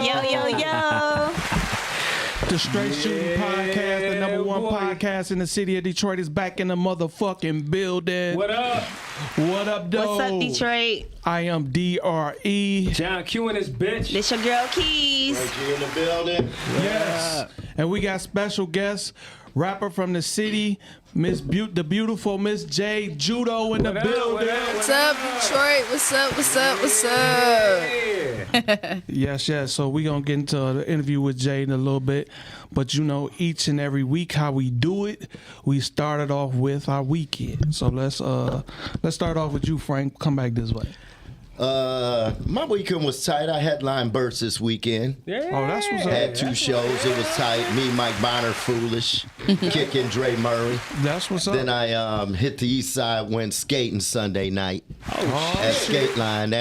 Yo. The Str8 Shoot'N podcast, the number one podcast in the city of Detroit, is back in the motherfucking building. What up? What up, though? What's up, Detroit? I am Dre. John Q and his bitch. This your girl Keys. Reggie in the building. Yes. And we got special guests, rapper from the city, the beautiful Miss J Judo in the building. What's up, Detroit? What's up? Yes. So we gonna get into the interview with Jay in a little bit, but you know, each and every week how we do it, we started off with our weekend. So let's start off with you, Frank. Come back this way. My weekend was tight. I headlined Burst this weekend. Yeah. Oh, that's what's up. Had two shows. It was tight. Me, Mike Bonner, Foolish, kicking Dre Murray. That's what's up. Then I hit the east side, went skating Sunday night. At Skateland.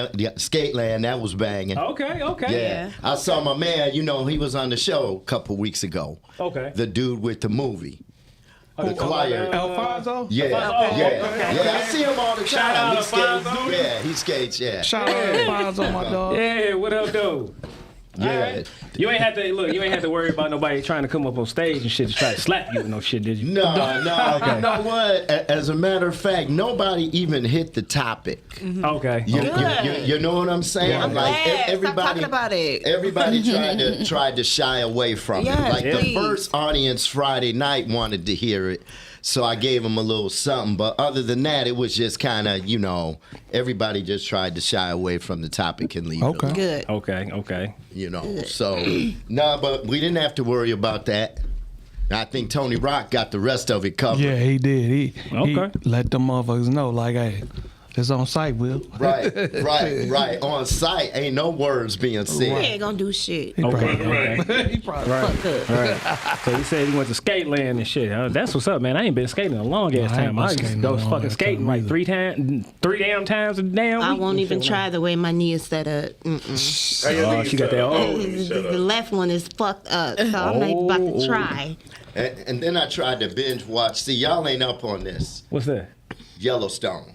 That was banging. Okay. Yeah. I saw my man, you know, he was on the show a couple weeks ago. Okay. The dude with the movie. The choir. Alfonso? Yeah. I see him all the Shout time. out He skates. Alfonso. Yeah, he skates, yeah. Shout out Alfonso, my dog. Yeah, what up, though? Yeah. Right. You ain't have to worry about nobody trying to come up on stage and shit to try to slap you and no shit, did you? No. You know what? As a matter of fact, nobody even hit the topic. Okay. You know what I'm saying? I'm glad. Stop talking about it. Everybody tried to shy away from it. Yes, Like please. the first audience Friday night wanted to hear it. So I gave them a little something, but other than that, it was just kind of, you know, everybody just tried to shy away from the topic and leave it alone. Good. Okay. You know, so but we didn't have to worry about that. I think Tony Rock got the rest of it covered. Yeah, he did. He Okay. let them motherfuckers know, like, hey, it's on site, Will. Right. On site, ain't no words being said. He ain't gonna do shit. He probably Right. So he said he went to Skateland and shit. That's what's up, man. I ain't been skating in a long ass I ain't time. been I used to skating go in a long fucking ass skating time like either. three damn times a damn week. I won't even try the way my knee is set up. Oh, she got that old. The left one is fucked up, so I'm not even about to try. And then I tried to binge watch. See, y'all ain't up on this. What's that? Yellowstone.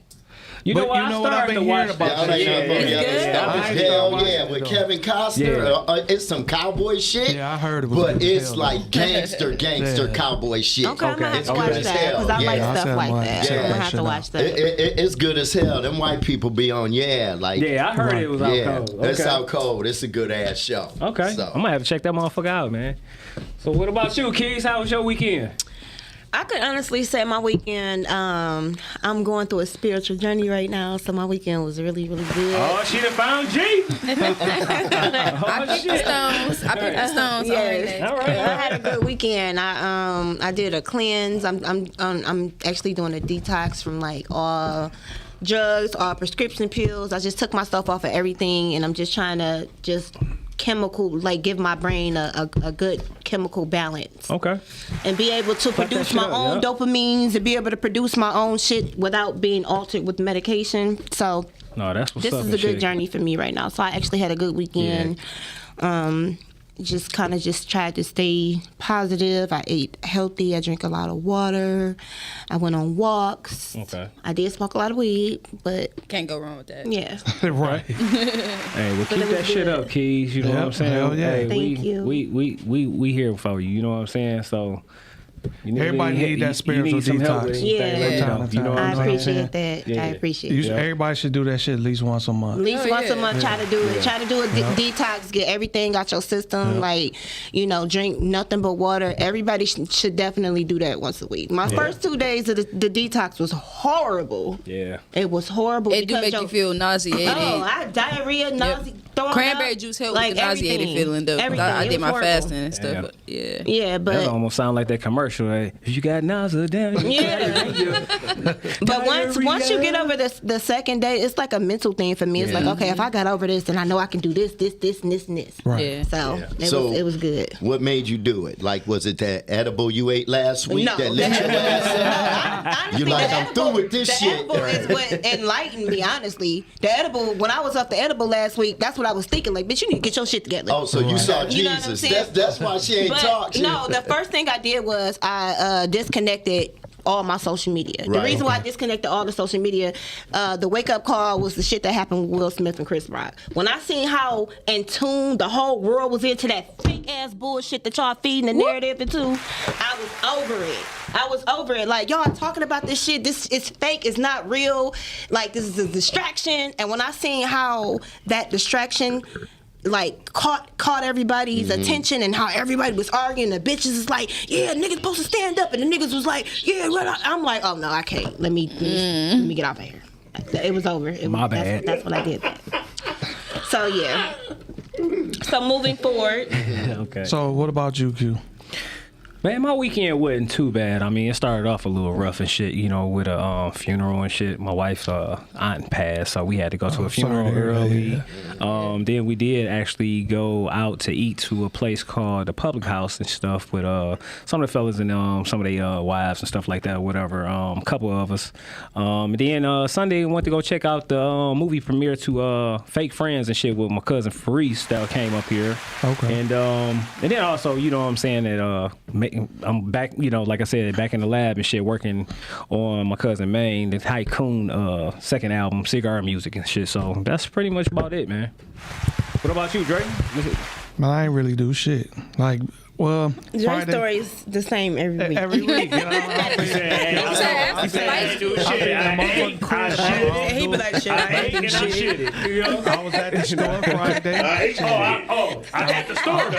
You know But what? you know what I've been hearing about Y'all ain't up on Yellowstone. I Hell watched yeah, it, with though. Kevin Costner. It's some cowboy shit. Yeah, I heard it was But good as it's hell, like gangster Yeah. cowboy shit. Okay, I'm gonna have It's to good watch as that hell. because I like Yeah. I stuff said like I'm that. gonna I'm gonna check have that to watch shit that. It's good as hell. Them white people be on, like. Yeah, I heard it was out cold. Okay. It's out cold. It's a good ass show. Okay. So. I'm gonna have to check that motherfucker out, man. So what about you, Keys? How was your weekend? I could honestly say my weekend, I'm going through a spiritual journey right now, so my weekend was really, really good. Oh, she done found G. I picked the stones. Yes. All right. I had a good weekend. I did a cleanse. I'm actually doing a detox from like all drugs, all prescription pills. I just took myself off of everything, and I'm just trying to give my brain a good chemical balance. Okay. And be able to produce my own dopamines and be able to produce my own shit without being altered with medication. So No, that's what's this up. is and a good shit. journey for me right now. So I actually had a good weekend. Just tried to stay positive. I ate healthy. I drink a lot of water. I went on walks. Okay. I did smoke a lot of weed, but Can't go wrong with that. yeah. Right. Hey, well, But keep it was that shit good. up, Keys. You know what I'm saying? hell yeah. Hey, Thank you. We here for you. You know what I'm saying? So. Everybody need that spiritual some help detox. with anything, Yeah. let me know. You know what I I'm saying? appreciate that. Yeah. I appreciate You it. should- Everybody should do that shit at least once a month. At least Oh, once a yeah. month, try to do it. Try to do a detox, get everything out your system. Like, drink nothing but water. Everybody should definitely do that once a week. My first 2 days of the detox was horrible. Yeah. It was horrible. It do because make you feel nauseated. Oh, I had diarrhea, nausea, throwing Cranberry up, juice helped like with the nauseated everything. feeling though. Everything. I It did was my horrible. fasting and stuff, Yeah. but yeah. Yeah, That but almost sound like that commercial. Hey, if you got nausea down, but once you get over the second day, it's like a mental thing for me. It's like, okay, if I got over this, then I know I can do this, and this, and this. Right. Yeah. So So- it was good. What made you do it? Like, was it that edible you ate last week No, that lit your ass up? Honestly, You like, the I'm through with this the shit. edible is what enlightened me, honestly. The edible, when I was off the edible last week, that's what I was thinking. Like, bitch, you need to get your shit together. Oh, so you saw You know what I'm Jesus. saying? That's why she ain't But talked. no, the first thing I did was I disconnected all my social media. The Right. reason why I disconnected all the social media, the wake up call was the shit that happened with Will Smith and Chris Rock. When I seen how in tune the whole world was into that fake ass bullshit that y'all feeding the narrative into, I was over it. I was over it. Like, y'all talking about this shit. This is fake. It's not real. Like, this is a distraction. And when I seen how that distraction like caught everybody's attention and how everybody was arguing, the bitches is like, yeah, niggas supposed to stand up, and the niggas was like, yeah, I'm like, oh no, I can't. Let me get off of here. It was over. My bad. That's what I did. So yeah. So moving forward. Okay. So what about you, Q? Man, my weekend wasn't too bad. I mean, it started off a little rough and shit, you know, with a funeral and shit. My wife's aunt passed, so we had to go to a funeral sorry to hear early. that. Then we did actually go out to eat to a place called the Public House and stuff with some of the fellas and some of their wives and stuff like that, whatever. A couple of us. Then Sunday, we went to go check out the movie premiere to Fake Friends and shit with my cousin Faris that came up here. Okay. And then also, you know what I'm saying, that I'm back, you know, like I said, back in the lab and shit, working on my cousin Maine, the Tycoon second album, Cigar Music and shit. So that's pretty much about it, man. What about you, Drake? Man, I ain't really do shit. Like, well, Your Friday, story's the same every week. every week. You know, He be like, shit, I ain't do shit. I was at the store Friday. I at the store, though.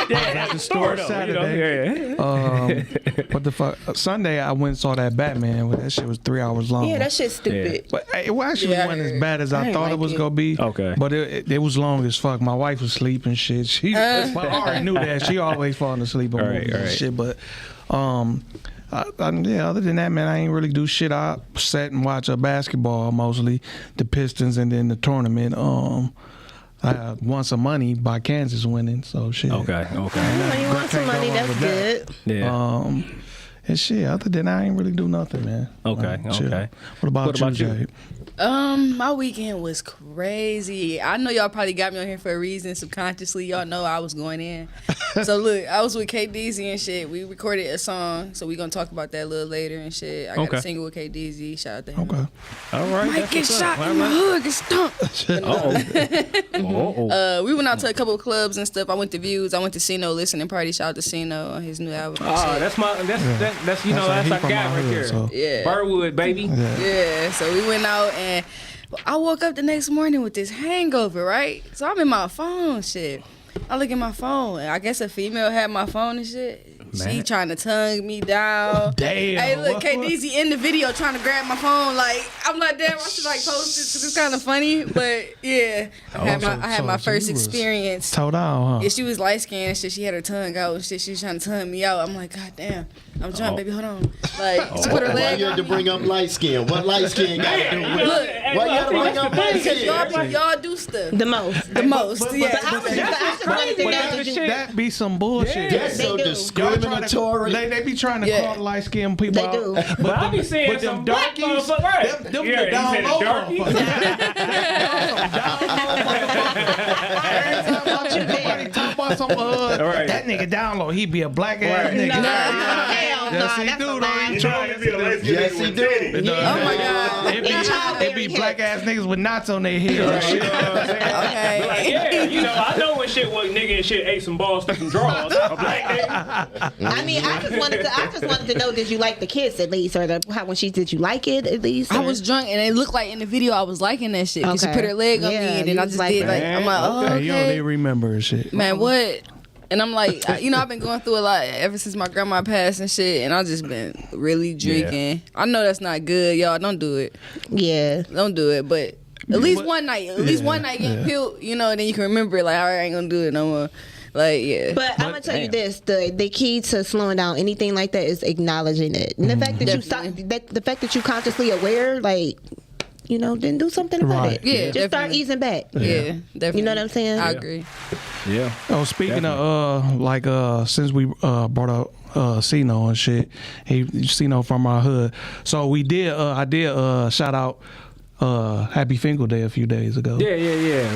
Yeah, at the store Saturday. Yeah. What the fuck? Sunday, I went and saw that Batman. That shit was 3 hours long. Yeah, that shit's stupid. But it actually Yeah, wasn't as bad as I ain't thought like it was it. gonna be. Okay. But it was long as fuck. My wife was sleeping shit. She but I already knew that. She always falling asleep on movies and shit. But yeah, other than that, man, I ain't really do shit. I sat and watch basketball mostly, the Pistons, and then the tournament. I won some money by Kansas winning, so shit. Okay. When you want some money, that's good. Yeah. And shit, other than that, I ain't really do nothing, man. Okay, Chill. okay. What about you, Jay? My weekend was crazy. I know y'all probably got me on here for a reason. Subconsciously, y'all know I was going in. So look, I was with KDZ and shit. We recorded a song, so we gonna talk about that a little later and shit. I got a single with KDZ. Shout out to him. Okay. All right. Might get shot in my hood, get stumped. We went out to a couple of clubs and stuff. I went to Views. I went to Sino listening party. Shout out to Sino on his new album. and shit. That's you know, That's that's he our from guy my right hood, there. so. Yeah. Burwood, baby. Yeah, so we went out and I woke up the next morning with this hangover, right? So I'm in my phone, shit. I look at my phone, and I guess a female had my phone and shit. She trying to tongue me down. Damn. Hey, look, KDZ in the video trying to grab my phone. Like, I'm like, damn, I should like post this because it's kind of funny. But yeah, I had my first you was experience. Toe down, huh? Yeah, she was light skinned and shit. She had her tongue out and shit. She was trying to tongue me out. I'm like, God damn. I'm drunk, baby. Hold on. Like, she put her Why leg you had on to me. bring up light skin? What light skin got to do with Look, it? Why you had to bring up light because skin? y'all do stuff. The most. The most, but yeah. I just wanted to know that you. That be some bullshit. That's so They do. discriminatory. They be trying to Yeah. call light skinned people They out. do. But I be seeing But them some black darkies, motherfuckers, right? them Yeah, the down you low said darkies. motherfuckers. Every time I see somebody talk about some Right. that nigga down low, he be a black ass Right. nigga. Hell Yes, no, he that's do, a though. lie. He trying to be a light Yes, he do. Oh my God. It be black ass niggas with knots on their head. and shit. Okay. Yeah, you know, I know when shit was nigga and shit ate some balls, took some draws. A black nigga. I mean, I just wanted to know, did you like the kiss at least, or did you like it at least? I or- was drunk and it looked like in the video I was liking that shit. Cause Okay. she put her leg on Yeah, me and you then I was just like did like, that. I'm like, oh, Hey, you don't okay. even remember and shit. Man, what? And I'm like, you know, I've been going through a lot ever since my grandma passed and shit, and I just been really drinking. I know that's not good, y'all. Don't do it. Yeah. Don't do it. But at least one night, getting peeled, you know, then you can remember it. Like, all right, I ain't gonna do it no more. Like, yeah. But I'm gonna tell you this: the key to slowing down anything like that is acknowledging it. And the fact that you stop, the fact that you consciously aware, like, you know, then do something about Right. it. Yeah, just start definitely. easing back. Yeah, definitely. You know what I'm saying? I agree. Yeah. Oh, speaking of since we brought up Sino and shit, Sino from our hood. So we did I did shout out Happy Fingal Day a few days ago. Yeah.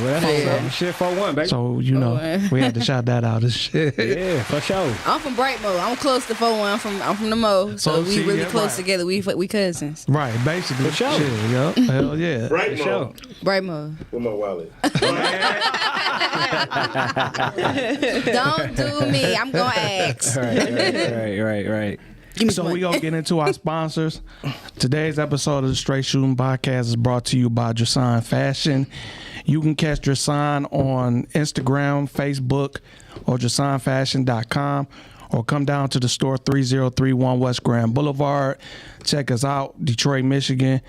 Well, that's shit 4-1, baby. So, you know, we had to shout that out and shit. Yeah, for sure. I'm from Brightmo. I'm close to 4-1. I'm from the Mo. So we see, really yeah, close right. together. We cousins. Right, basically. For sure. Shit, yup. Hell yeah. Right, For sure. Brightmo. With my wallet. Don't do me. I'm gonna ask. Right. Give me So some we money. gonna get into our sponsors. Today's episode of the Str8 Shoot'N podcast is brought to you by Str8 Fashion. You can catch Str8 on Instagram, Facebook, or Str8Fashion.com, or come down to the store 3031 West Grand Boulevard. Check us out, Detroit, Michigan.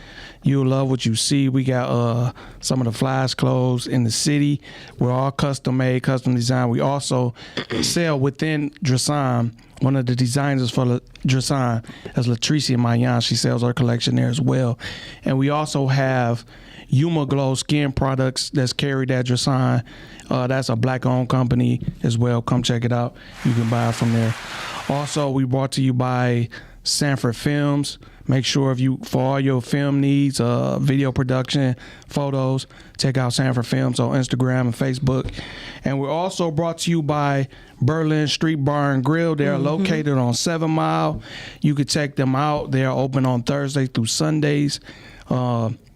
You'll love what you see. We got some of the flyest clothes in the city. We're all custom made, custom designed. We also sell within Str8. One of the designers for Str8 is Latricia Mayan. She sells her collection there as well. And we also have Yuma Glow skin products that's carried at Str8. That's a black-owned company as well. Come check it out. You can buy it from there. Also, we brought to you by Sanford Films. Make sure for all your film needs, video production, photos, check out Sanford Films on Instagram and Facebook. And we're also brought to you by Berlin Street Bar and Grill. They're located on 7 Mile. You can check them out. They are open on Thursdays through Sundays.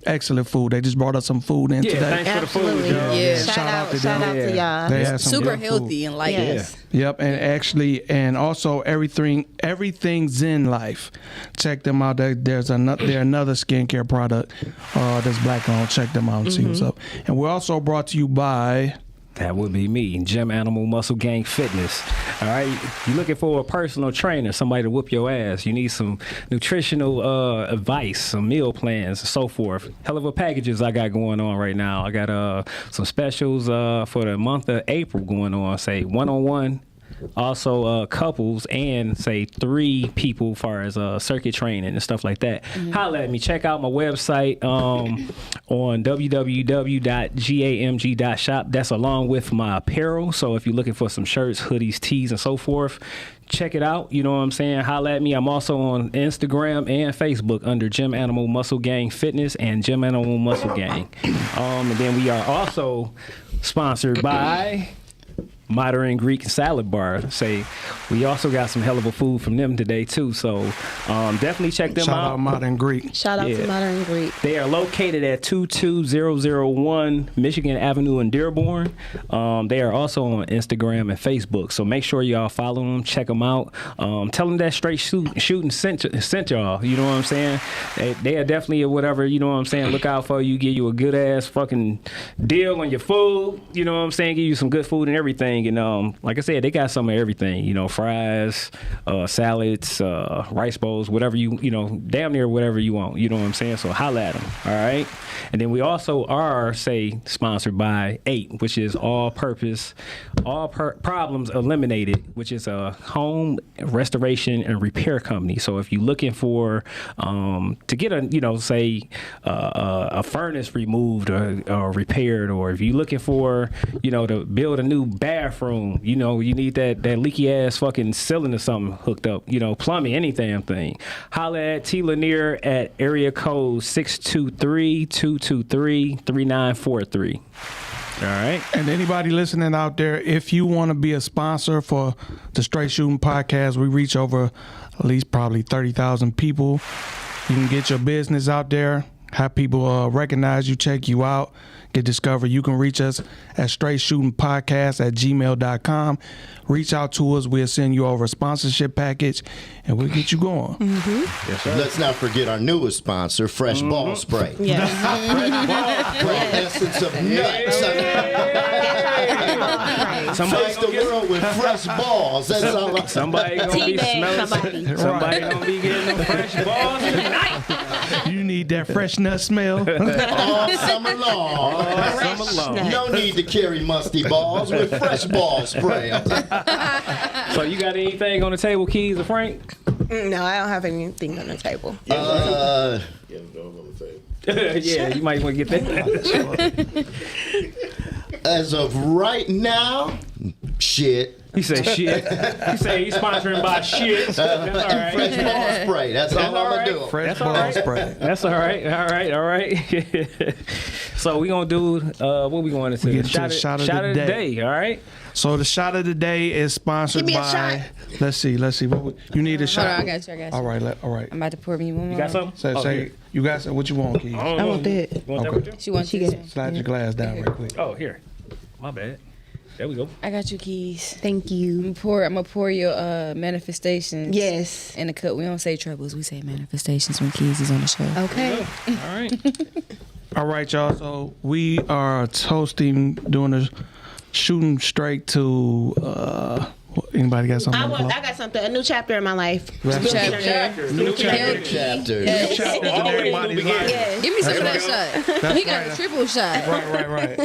Excellent food. They just brought us some food in today. Thanks for the food, Absolutely. y'all. Yeah. Shout out to them. y'all. They had some Super good healthy and light. Yes. Yep, and also everything Zen Life. Check them out. They're another skincare product that's black owned. Check them out and see what's up. And we're also brought to you by. That would be me, Gym Animal Muscle Gang Fitness. All right, you looking for a personal trainer, somebody to whoop your ass. You need some nutritional advice, some meal plans, and so forth. Hell of a packages I got going on right now. I got some specials for the month of April going on. Say 1-on-1. Also couples and say 3 people as far as circuit training and stuff like that. Holla at me. Check out my website on www.gamg.shop. That's along with my apparel. So if you're looking for some shirts, hoodies, tees, and so forth, check it out. You know what I'm saying? Holla at me. I'm also on Instagram and Facebook under Gym Animal Muscle Gang Fitness and Gym Animal Muscle Gang. And then we are also sponsored by Modern Greek Salad Bar. Say we also got some hell of a food from them today too. So definitely check them Shout out. out Modern Greek. Shout out to Modern Greek. They are located at 22001 Michigan Avenue in Dearborn. They are also on Instagram and Facebook. So make sure y'all follow them, check them out. Tell them that Str8 Shoot'N sent y'all. You know what I'm saying? They are definitely whatever. You know what I'm saying? Look out for you. Give you a good ass fucking deal on your food. You know what I'm saying? Give you some good food and everything. And like I said, they got some of everything. You know, fries, salads, rice bowls, whatever you damn near whatever you want. You know what I'm saying? So holla at them. All right. And then we also are sponsored by 8, which is all-purpose, problems eliminated, which is a home restoration and repair company. So if you're looking for to get a furnace removed or repaired, or if you're looking for to build a new bathroom, you need that leaky ass fucking ceiling or something hooked up, plumbing, any damn thing. Holla at T. Lanier at area code 623-223-3943. All right. And anybody listening out there, if you want to be a sponsor for the Str8 Shoot'N podcast, we reach over at least probably 30,000 people. You can get your business out there, have people recognize you, check you out, get discovered. You can reach us at straightshoot'npodcast@gmail.com. Reach out to us. We'll send you over a sponsorship package, and we'll get you going. Yes, sir. Let's not forget our newest sponsor, Fresh Ball Spray. Yes. Great essence of nuts. Somebody Face the world with fresh balls. That's all. Somebody gonna be Teabag smelling. Somebody gonna be getting them fresh balls tonight. You need that fresh nut smell. All summer long. No need to carry musty balls with Fresh Ball Spray. So you got anything on the table, Keys or Frank? No, I don't have anything on the table. Yeah, dog on the table. Yeah, you might want to get that. As of right now, shit. He said shit. He said he's sponsoring by shit. That's all right. Fresh ball spray. That's all I'm gonna do. Fresh That's all ball right. spray. That's all right. All right. So we gonna do what we going to We do? get to the shot of the day. All right. So the shot of the day is sponsored Give me a by. shot. Let's see. What you need a shot? Hold on, I got you. All right. All right. I'm about to pour me one more. You got something? Say you got some. What you want, Keith? I want that. You want that Okay. with you? She wants She this get- one. Slide your glass down real quick. Oh, here. My bad. There we go. I got you, Keys. Thank you. I'm gonna pour your manifestations. Yes. In the cup. We don't say troubles. We say manifestations when Keys is on the show. Okay. All right. All right, y'all. So we are doing a shooting straight to. Anybody got something? I got something. A new chapter in my life. New Chapter. New Healthy. Chapter. Yes. chapters in everybody's life. Yes. Give me some of that shot. He got a triple shot. Right.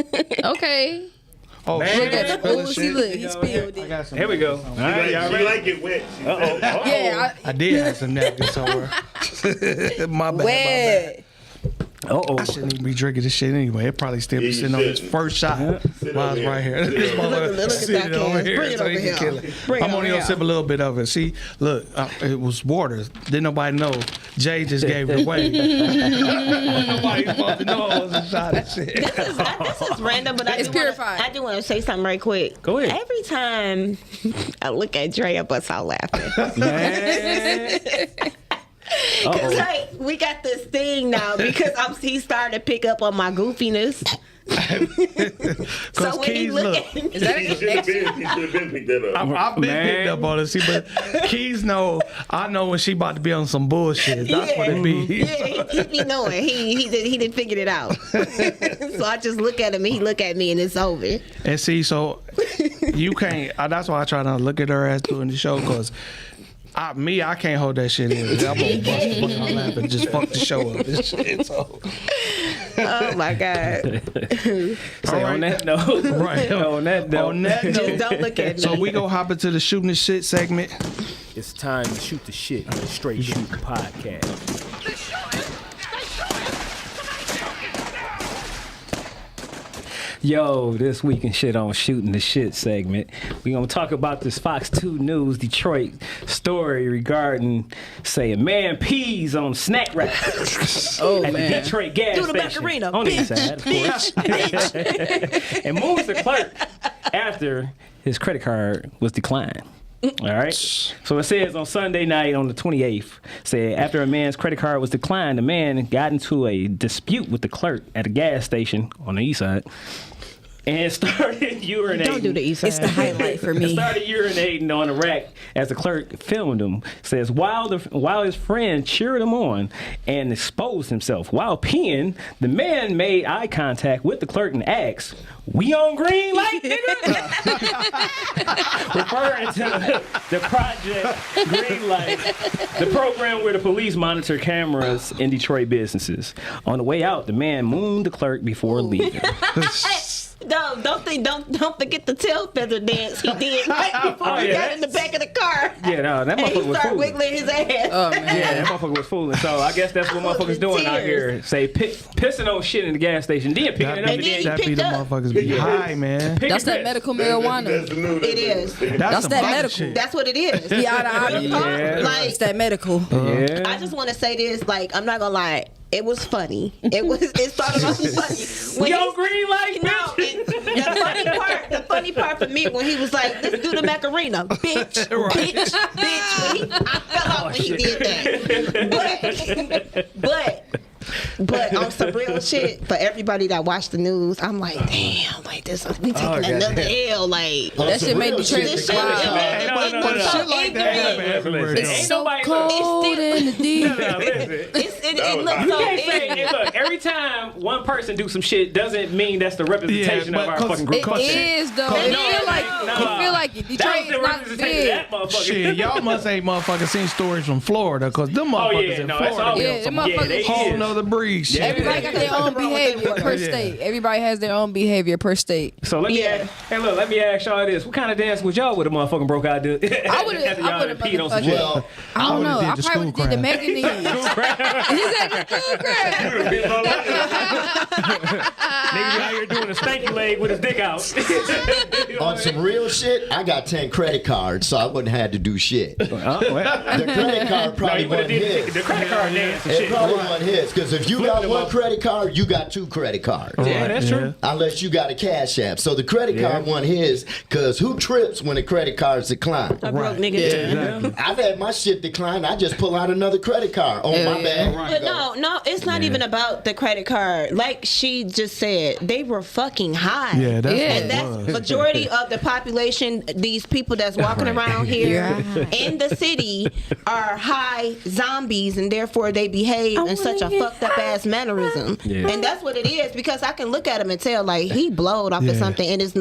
Okay. Oh, Man. shit. Look at Spill oh, the see, shit. look, he spilled I it. got some. Here we go. All right, y'all She ready? like it wet. Uh-oh. Yeah, I did have some napkins somewhere. My bad. wet. Uh-oh. I shouldn't even be drinking this shit anyway. It probably still be Yeah, you sitting on its shouldn't. first shot while I was right here. This motherfucker look at sitting that over can. here. Bring it so he over can here. kill it. Bring it I'm only over gonna here. sip a little bit of it. See, look, it was water. Didn't nobody know. Jay just gave it away. Nobody's supposed to know it was a shot of shit. This is random, but It's purified. I do want to say something right quick. Go ahead. Every time I look at Dre, I bust out laughing. Man. Cause Uh-oh. like we got this thing now because he started to pick up on my goofiness. Because So when he Keys, look look. at me, Is that He a should have been picked that up. I've been Man. picked up on it, see, but Keys know. I know when she about to be on some bullshit. That's what it be. Yeah, he be knowing. He didn't figure it out. So I just look at him, and he look at me, and it's over. And see, so you can't. That's why I try not to look at her ass doing the show, because I can't hold that shit in. I'm gonna bust fuck my laugh and just fuck the show up. This shit. So. Oh my God! Say All on right. that note. Right. On that note. On that Just note, don't look at me. so we gonna hop into the shooting the shit segment. It's time to shoot the shit on the Straight Shoot podcast. Yo, this week and shit on shooting the shit segment. We gonna talk about this Fox 2 News Detroit story regarding, say, a man pees on snack wrap Oh, at man. the Detroit gas Do the station. Macarena, On the bitch, inside, of course. And moves the clerk after his credit card was declined. All right. So it says on Sunday night on the 28th, said after a man's credit card was declined, the man got into a dispute with the clerk at a gas station on the east side and started urinating. Don't do the east side. It's the highlight for And me. started urinating on the rack as the clerk filmed him. Says while his friend cheered him on and exposed himself while peeing, the man made eye contact with the clerk and asked, "We on green light, nigga?" Referring to the project Green Light, the program where the police monitor cameras in Detroit businesses. On the way out, the man mooned the clerk before leaving. Don't forget the tail feather dance he did right before Oh, he yeah, got in the back of the car. Yeah, no, that And he motherfucker was started fooling. wiggling his ass. Oh, man. Yeah, that motherfucker was fooling. So I guess that's what motherfuckers doing out here. Say pissing on shit in the gas station, then picking it up And and then then he That be picked the up. motherfuckers be high, man. picking That's that piss. medical That's marijuana. the new. It is. That's some that fucking medical. shit. That's what it is. Yeah, Real talk. Yeah. Like, It's that medical. Yeah. I just want to say this. Like, I'm not gonna lie. It was funny. It started off funny. We he- on green light, No, bitch. the funny part for me when he was like, "Let's do the Macarena, bitch, bitch." When I fell out when he did that. But on some real shit, for everybody that watched the news, I'm like, damn, like this, we taking another L, like. That shit made Detroit This shit, wild. Hey, no. was so Shit like that happen ignorant. everywhere. Listen, though. ain't So nobody cold in the deep. No, listen. It looks You so can't say, ignorant. look, every time one person do some shit doesn't mean that's the representation Yeah, of our but fucking group. It is though. It It feel is. like Nah. it feel like it. That was Detroit the is not representation of big. that motherfucker. Shit, y'all must ain't motherfucking seen stories from Florida, because them Oh motherfuckers yeah, in no, it's Florida all be Yeah, on them some motherfuckers- they whole is. nother breed shit. Everybody got their own behavior per Yeah. state. Everybody has their own behavior per state. So let me ask, hey look, let me ask y'all this: what kind of dance would y'all would have motherfucking broke out do? I would've- After I y'all would've peed on some motherfucking- shit. Well, I don't would've know. did I the probably school would have did the crime. Meganese. said the food crap. Nigga out here doing a stanky leg with his dick out. On some real shit, I got 10 credit cards, so I wouldn't have to do shit. The credit card probably wasn't his. The credit card dance and It shit. probably wasn't his, because if you got one credit card, you got 2 credit cards. Yeah, that's true. Unless you got a cash app. So the credit card wasn't his, because who trips when the credit cards decline? A broke nigga. Exactly. I've had my shit decline. I just pull out another credit card. Oh, my bad. But no, it's not even about the credit card. Like she just said, they were fucking high. Yeah, that's And what that's it was. majority of the population, these people that's walking around here in the city are high zombies, and therefore they behave in such a fucked up ass mannerism. Yeah. And that's what it is, because I can look at him and tell like he blowed off of something, and it's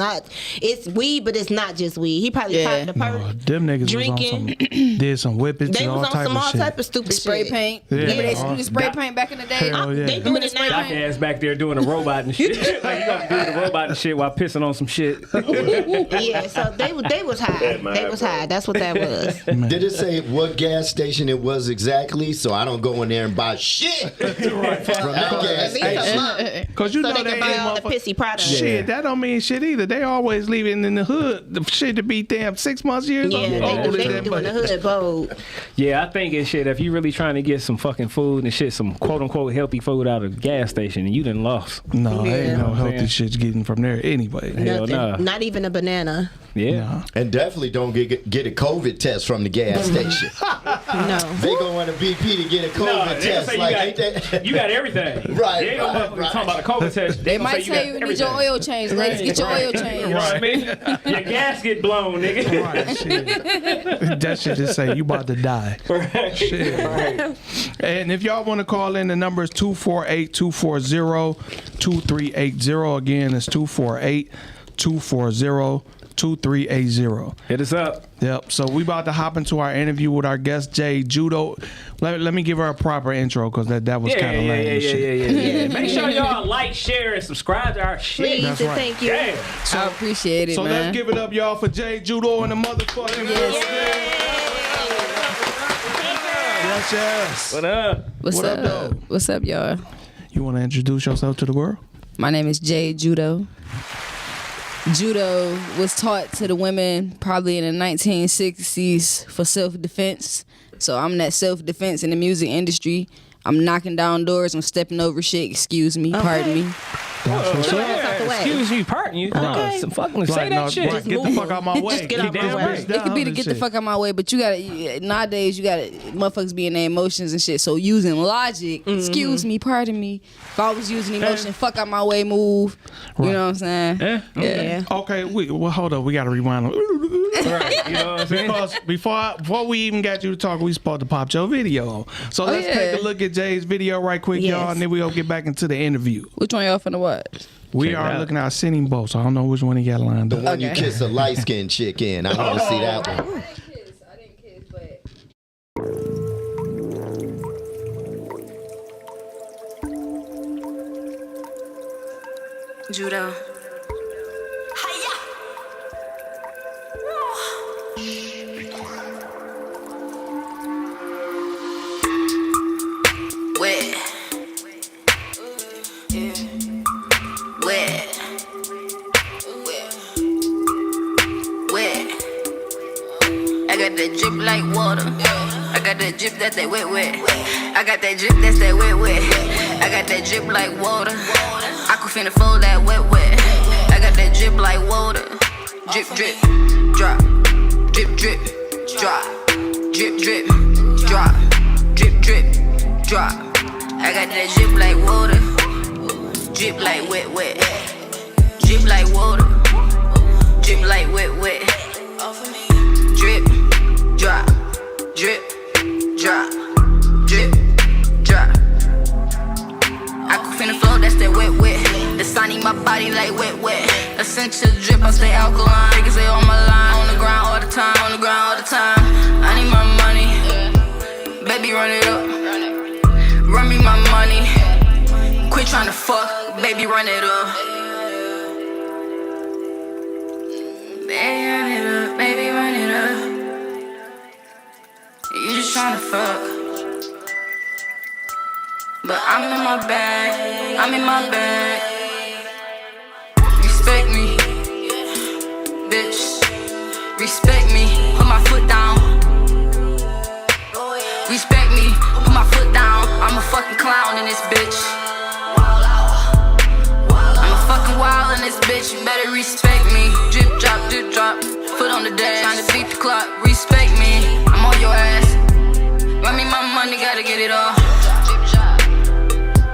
weed, but it's not just weed. He probably popped the perk. No, them niggas Drinking. was on some, did some whippets They and was all on some all type type of of stupid Spray shit. paint. Yeah. Remember they used to do the spray paint back in the day? Hell yeah. They doing it Spray now. Doc ass back there doing a robot and shit. Like you gonna do the robot and shit while pissing on some shit. Yeah, so they was high. They was high. That's what that was. Did it say what gas station it was exactly? So I don't go in there and buy shit from that gas station. Because you So know they can buy all the pissy products. Shit, that don't mean shit either. They always leaving in the hood. The shit to be damn 6 months, years Yeah, old. they Old as be that, doing the but- hood boat. Yeah, I think it's shit. If you really trying to get some fucking food and shit, some quote unquote healthy food out of the gas station, and you done lost. No, Yeah. ain't no Yeah. healthy shit getting from there anyway. Hell Nothing. nah. Not even a banana. Yeah. Nah. And definitely don't get a COVID test from the gas station. No. They go on a BP to get a COVID they gonna test. say Like, ain't that? you got everything. Right, They ain't gonna right, motherfucking right. talking about a COVID test. They gonna might say tell you need your everything. oil change. Ladies, get your oil change. You know what I mean? Your gasket blown, nigga. Right, shit. That shit just say you about to die. Shit. And if y'all want to call in, the number is 248-240-2380. Again, it's 248-240-2380. Hit us up. Yep. So we about to hop into our interview with our guest Jay Judo. Let me give her a proper intro, because that was kind of lame. and shit. Yeah. Make sure y'all like, share, and subscribe to our shit. Please That's and right. thank you. Damn. I appreciate it, So man. let's give it up, y'all, for Jay Judo and the motherfucking yes. What up? What's What up, up? though? What's up, y'all? You want to introduce yourself to the world? My name is Jay Judo. Judo was taught to the women probably in the 1960s for self-defense. So I'm that self-defense in the music industry. I'm knocking down doors. I'm stepping over shit. Excuse me. Pardon me. That's what's up. out the way. Excuse me, pardon you. Okay. Some fucking say Like, that no, shit. right, get the fuck out my way. Just get out my this way. bitch It could be to down get the and fuck out my way, but you gotta nowadays you gotta motherfuckers be in their emotions and shit. So using logic, excuse me, pardon me. If I was using emotion, fuck out my way, move. You know what I'm saying? Yeah. Yeah. Okay, well, hold up. We got to rewind. Right. You know what I'm saying? Because before we even got you to talk, we supposed to pop your video. So let's yeah. take a look at Jay's video right quick, Yes. y'all, and then we'll get back into the interview. Which one y'all finna watch? We Check it are out. looking at singing both, so I don't know which one he got lined The up. one you Okay. kiss a light skinned chick in. I want to see that one. I didn't kiss, but Judo. Wet. Wet. Wet. I got that drip like water. I got that drip that's that wet. I got that drip that's that wet. I got that drip like water. I could finna fold that wet. I got that drip like water. Drip, drip, drop. Drip, drip, drop. Drip, drip, drop. Drip, drip, drop. I got that drip like water. Drip like wet. Drip like water. Drip like wet. Drip, drop. Drip, drop. Drip, drop. I could finna flow, that's that wet. The sun in my body like wet. Essential drip, I stay alkaline. Niggas stay on my line, on the ground all the time, I need my money, baby run it up. Run me my money. Quit tryna fuck, baby run it up. Baby run it up, baby run it up. You just tryna fuck. but I'm in my bag. I'm in my bag. Respect me, bitch. Respect me. Put my foot down. Respect me. Put my foot down. I'm a fucking clown in this bitch. I'm a fucking wild in this bitch. You better respect me. Drip drop, foot on the dash. Trying to beat the clock. Respect me. I'm on your ass. Run me my money, gotta get it all.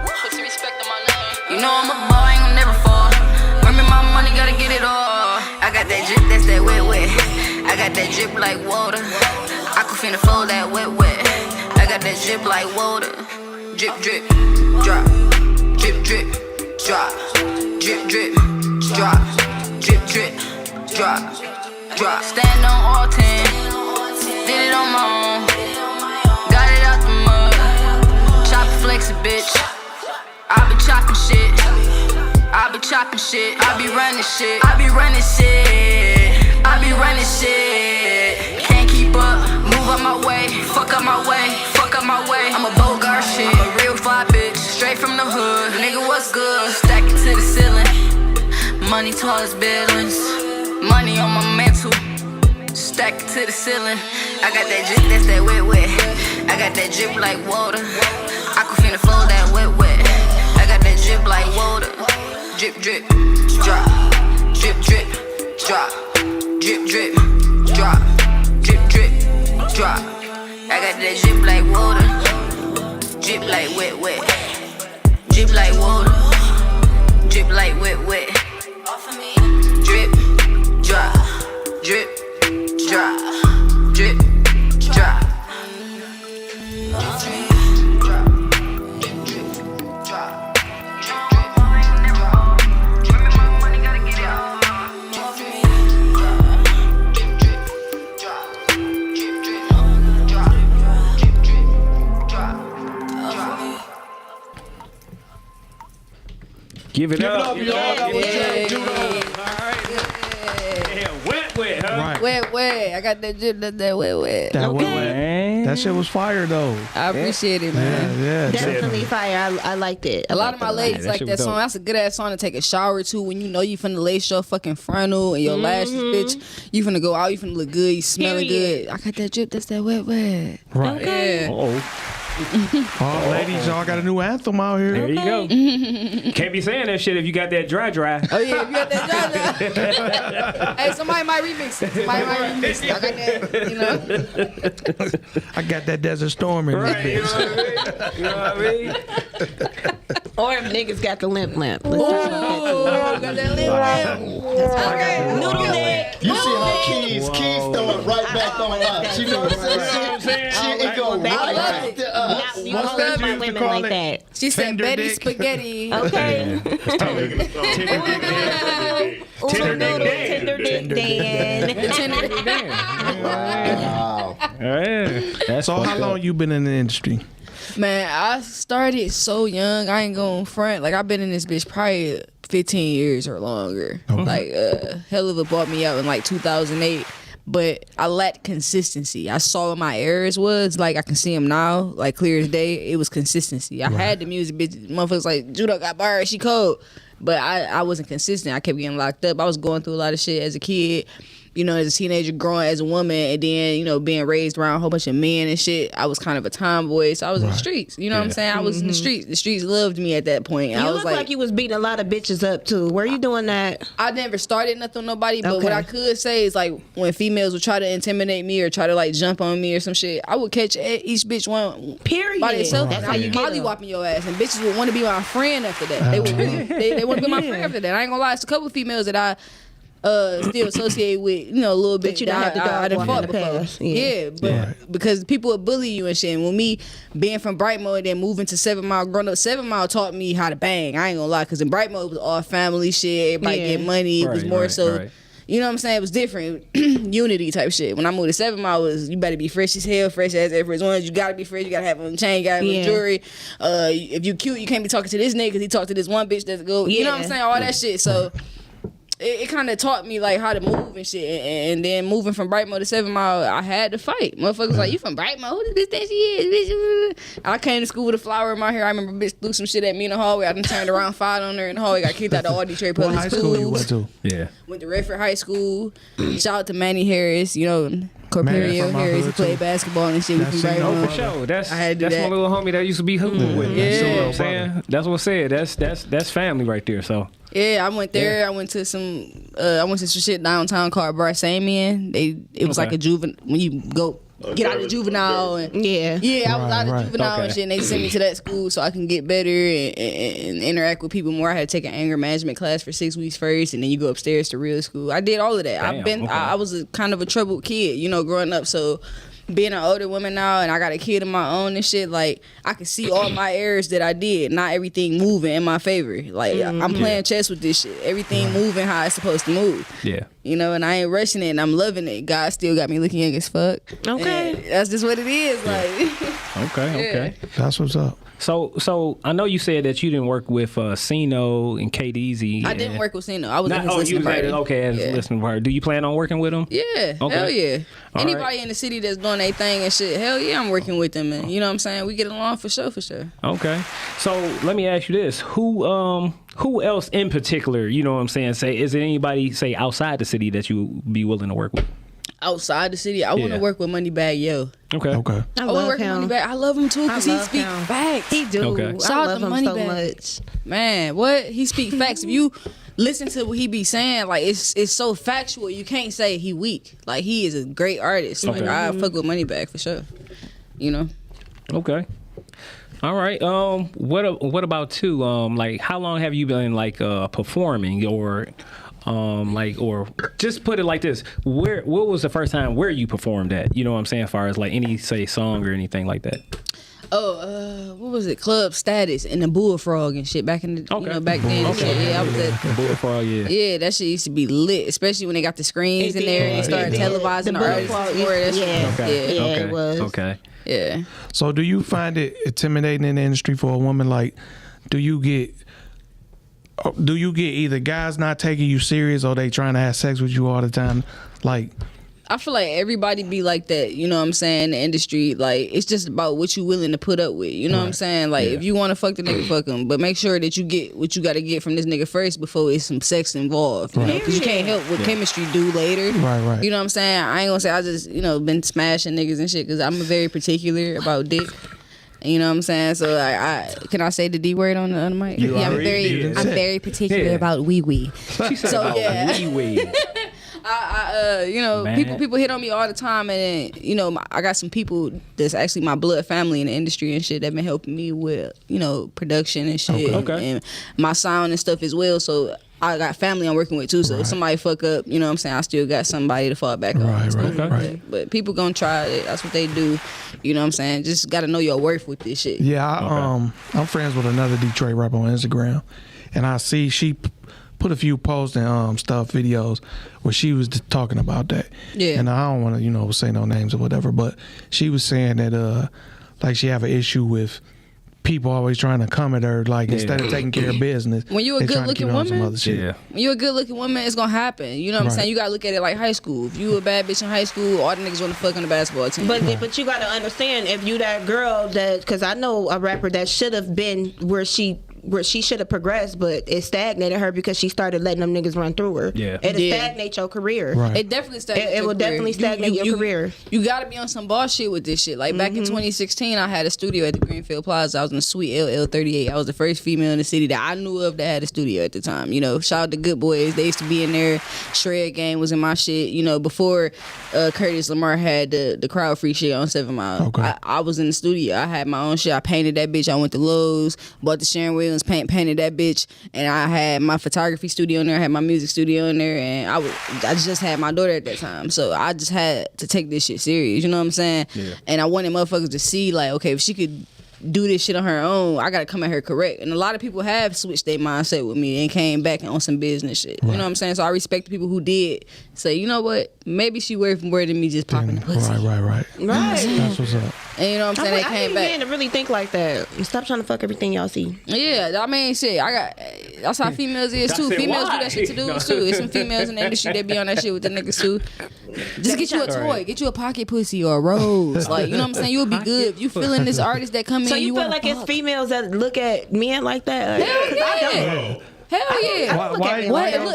Put some respect on my name. You know I'm a ball, I ain't gon' never fall. Run me my money, gotta get it all. I got that drip, that's that wet. I got that drip like water. I could finna fold that wet. I got that drip like water. Drip, drop. Drip, drop. Drip, drop. Drip, drop. Stand on all 10. Did it on my own. Got it out the mud. Chop flexin', bitch. I be chopping shit. I be chopping shit. I be running shit. I be running shit. I be running shit. Can't keep up. Move out my way. Fuck up my way. Fuck up my way. I'm a Bogart shit. I'm a real fly bitch. Straight from the hood. Nigga, what's good? Stack it to the ceiling. Money tall as buildings. Money on my mantle. Stack it to the ceiling. I got that drip, that's that wet. I got that drip like water. I could finna fold that wet. I got that drip like water. Drip, drop. Drip, drop. Drip, drop. Drip, drop. I got that drip like water. Drip like wet. Drip like water. Drip like wet. Drip, drop. Drip, drop. Drip, drop. Give it up, y'all. That was Jay Judo. Wet, huh? Right. Wet. I got that drip, that wet. That Okay. wet. That shit was fire though. I appreciate it, man. Yeah. Definitely fire. I liked it. A lot of my ladies that like shit that was song. dope. That's a good ass song to take a shower to when you know you finna lace your fucking frontal and your lashes, bitch. You finna go out, you finna look good, you smelling Period. good. I got that drip, that's that wet. Right. Yeah. Oh, ladies, y'all got a new anthem out here. There you go. Can't be saying that shit if you got that dry. Oh yeah, if you got that drop. Hey, somebody might remix it. I got that, you know. I got that Desert Storm in Right, you this know bitch. what I mean? You know what I mean? Or if niggas got the limp. Let's talk about that too. Got that lip. Okay. Noodle neck. You see how Keys throw it right back on us. You know what I'm saying? It go right back to us. You What's don't that love my used to women call like it? that. She said Tender Betty dick. Spaghetti. Okay. Tender dick Dan. Tender dick Dan. Wow. Yeah. That's So how fucked long up. you been in the industry? Man, I started so young. I ain't going front. Like, I've been in this bitch probably 15 years or longer. Like, hell of a bought me out in like 2008. But I lacked consistency. I saw what my errors was. Like, I can see them now, like clear as day. It was consistency. I had the music, bitch. Motherfuckers like, Judo got bars, she cold. But I wasn't consistent. I kept getting locked up. I was going through a lot of shit as a kid. You know, as a teenager, growing as a woman, and then, you know, being raised around a whole bunch of men and shit. I was kind of a tomboy, so I was in the streets. You know what I'm saying? I was in the streets. The streets loved me at that point. And You I was look like you was beating a lot of bitches up too. Were you doing that? I never started nothing with nobody, but Okay. what I could say is, like, when females would try to intimidate me or try to, like, jump on me or some shit, I would catch each bitch one Period. by themselves. That's and how I you would get molly 'em. whopping your ass, and bitches would want to be my friend after that. They would really, they want to be my friend after that. I ain't gonna lie, it's a couple of females that I still associate with, you know, a little bit. That you don't have to I dog done walk fought in the before. past. Yeah, but because people would bully you and shit. And when me being from Brightmoor and then moving to 7 Mile, growing up, 7 Mile taught me how to bang. I ain't gonna lie, because in Brightmoor it was all family shit. Everybody Yeah. get money. It was Right, more right, so. right. You know what I'm saying? It was different. Unity type shit. When I moved to 7 Mile, was you better be fresh as hell, fresh as Air Force Ones. You gotta be fresh. You gotta have on chain, you gotta have on Yeah. jewelry. If you cute, you can't be talking to this nigga because he talked to this one bitch that's go. You know what I'm Yeah. saying? All that shit. So it kind of taught me like how to move and shit. And then moving from Brightmo to 7 Mile, I had to fight. Motherfuckers like, you from Brightmo? Who this bitch think she is? Bitch? I came to school with a flower in my hair. I remember bitch threw some shit at me in the hallway. I done turned around, fired on her in the hallway. Got kicked out of all Detroit What public high schools. school you went to? Yeah. Went to Redford High School. Shout out to Manny Harris, Manny Corporeal from my Harris, who hood, played too. basketball and shit. We That's from it. Oh, Brightmo. for sure. That's I had to do that's my that. little homie that used to be hooping with me. Yeah. You know what I'm Yeah. saying? That's what I said. That's family right there. So Yeah, I went there. I went to some shit downtown called Barsamian. It was like Okay. a juvenile when you go get out of juvenile and Yeah. I was out of Right. juvenile and Okay. shit. And they sent me to that school so I can get better and interact with people more. I had to take an anger management class for 6 weeks first, and then you go upstairs to real school. I did all of that. Damn, okay. I was a kind of a troubled kid, growing up. So being an older woman now and I got a kid of my own and shit, like I can see all my errors that I did, not everything moving in my favor. Like I'm playing chess with this shit. Everything moving how it's supposed to move. yeah. And I ain't rushing it and I'm loving it. God still got me looking young as fuck. Okay. And that's just what it is. Like Okay. That's what's up. So I know you said that you didn't work with Sino and KDZ. I didn't work with Sino. I was in his you listening was party. as a listening party. Do you plan on working with him? Yeah, Okay. hell yeah. All Anybody right. in the city that's doing their thing and shit, hell yeah, I'm working with them. And you know what I'm saying? We get along for sure. Okay. So let me ask you this: Who else in particular? You know what I'm saying? Say, is there anybody say outside the city that you be willing to work with? Outside the city, I want Yeah. to work with Moneybag Yo. Okay. Okay. I I want to love work with him. Moneybag. I love him too because he love speak him. facts. He do. Okay. I Shout out love to him so Moneybag. much. Man, what he speak facts. If you listen to what he be saying, like it's so factual. You can't say he weak. Like he is a great artist. Like Okay. I fuck with Moneybag for sure. Okay. All right. What about too? Like, how long have you been like performing, or or just put it like this: what was the first time where you performed at? You know what I'm saying? As far as like any say song or anything like that. What was it? Club Status and the Bullfrog and shit back in the Okay. back then. and shit. Yeah, I was at. Bullfrog, yeah. Yeah, that shit used to be lit, especially when they got the screens in there and they started televising the artists before that shit. Yeah. Okay. Yeah, okay. it was. Okay. Yeah. So do you find it intimidating in the industry for a woman? Like, do you get either guys not taking you serious or they trying to have sex with you all the time? Like, I feel like everybody be like that, you know what I'm saying, in the industry. Like, it's just about what you willing to put up with, you know what I'm saying? Like, if you want to fuck the nigga, fuck him. But make sure that you get what you got to get from this nigga first before it's some sex involved, you know? Because you can't help what chemistry do later. Right. You know what I'm saying? I ain't going to say I just, been smashing niggas and shit because I'm very particular about dick. You know what I'm saying? So I can I say the D word on the mic? You I'm already did. very particular Yeah. about wee. She said So, about yeah. wee. Man. People hit on me all the time, and I got some people that's actually my blood family in the industry and shit that been helping me with production and shit, Okay. and my sound and stuff as well. So I got family I'm working with too. So if somebody fuck up, you know what I'm saying, I still got somebody to fall back on. and stuff like Right. that. But people gonna try it. That's what they do. You know what I'm saying? Just gotta know your worth with this shit. yeah, I'm friends with another Detroit rapper on Instagram, and I see she put a few posts and stuff, videos where she was talking about that. Yeah. And I don't want to, say no names or whatever, but she was saying that like she have an issue with people always trying to come at her, like instead of taking care of business. When you a they good trying to keep looking her on some woman, other shit. Yeah. When you a good looking woman, it's gonna happen. You know what I'm Right. saying? You gotta look at it like high school. If you a bad bitch in high school, all the niggas wanna fuck on the basketball team. But you gotta understand, if you that girl that, because I know a rapper that should have been where she should have progressed, but it stagnated her because she started letting them niggas run through her. Yeah. It'll Yeah. stagnate your career. Right. It definitely stagnates. It will definitely stagnate your career. You gotta be on some boss shit with this shit. Like back in 2016, I had a studio at the Greenfield Plaza. I was in Suite LL38. I was the first female in the city that I knew of that had a studio at the time. Shout out to Good Boys. They used to be in there. Shred Game was in my shit. Before Curtis Lamar had the crowd free shit on 7 Mile. Okay. I was in the studio. I had my own shit. I painted that bitch. I went to Lowe's, bought the Sharon Williams paint, painted that bitch, and I had my photography studio in there. I had my music studio in there, and I just had my daughter at that time, so I just had to take this shit serious. You know what I'm saying? Yeah. And I wanted motherfuckers to see, like, okay, if she could do this shit on her own, I gotta come at her correct. And a lot of people have switched their mindset with me and came back on some business shit. You know what I'm saying? So I respect the people who did say, you know what, maybe she worth more than me just popping the pussy. Right. Right. That's what's up. And you know what I'm saying? They came back. I need to really think like that. Stop trying to fuck everything y'all see. Yeah, I mean, shit. That's how females is too. Females do that shit to dudes too. There's some females in the industry that be on that shit with the niggas too. Just get you a toy, get you a pocket pussy or a rose. Like, you know what I'm saying? You'll be good. You feeling this artist that come in. So you feel like it's females that look at men like that? Hell yeah. Hell yeah!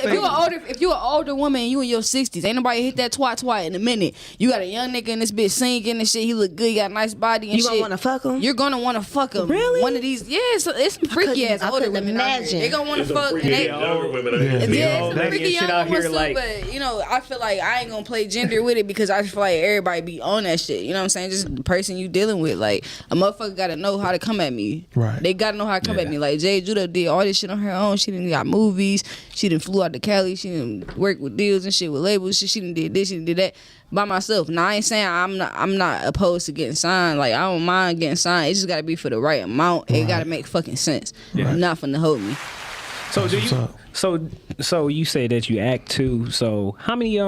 If you're an older woman and you in your 60s, ain't nobody hit that twat in a minute. You got a young nigga in this bitch singing and shit. He look good. He got a nice body and shit. You gonna wanna fuck him? You're gonna wanna fuck him. Really? One of these, yeah. So it's some freaky ass older women. Imagine. They gonna wanna fuck. Younger women. Yeah, some freaky young ones too. But you know, I feel like I ain't gonna play gender with it because I feel like everybody be on that shit. You know what I'm saying? Just the person you dealing with. Like a motherfucker gotta know how to come at me. Right. They gotta know how to come at me. Like Jay Judah did all this shit on her own. She done got movies. She done flew out to Cali. She done worked with deals and shit with labels. She done did this. She done did that by myself. Now I ain't saying I'm not opposed to getting signed. Like I don't mind getting signed. It just gotta be for the right amount. It gotta make fucking sense. Not for to hold me. So do you? So you say that you act too. So how many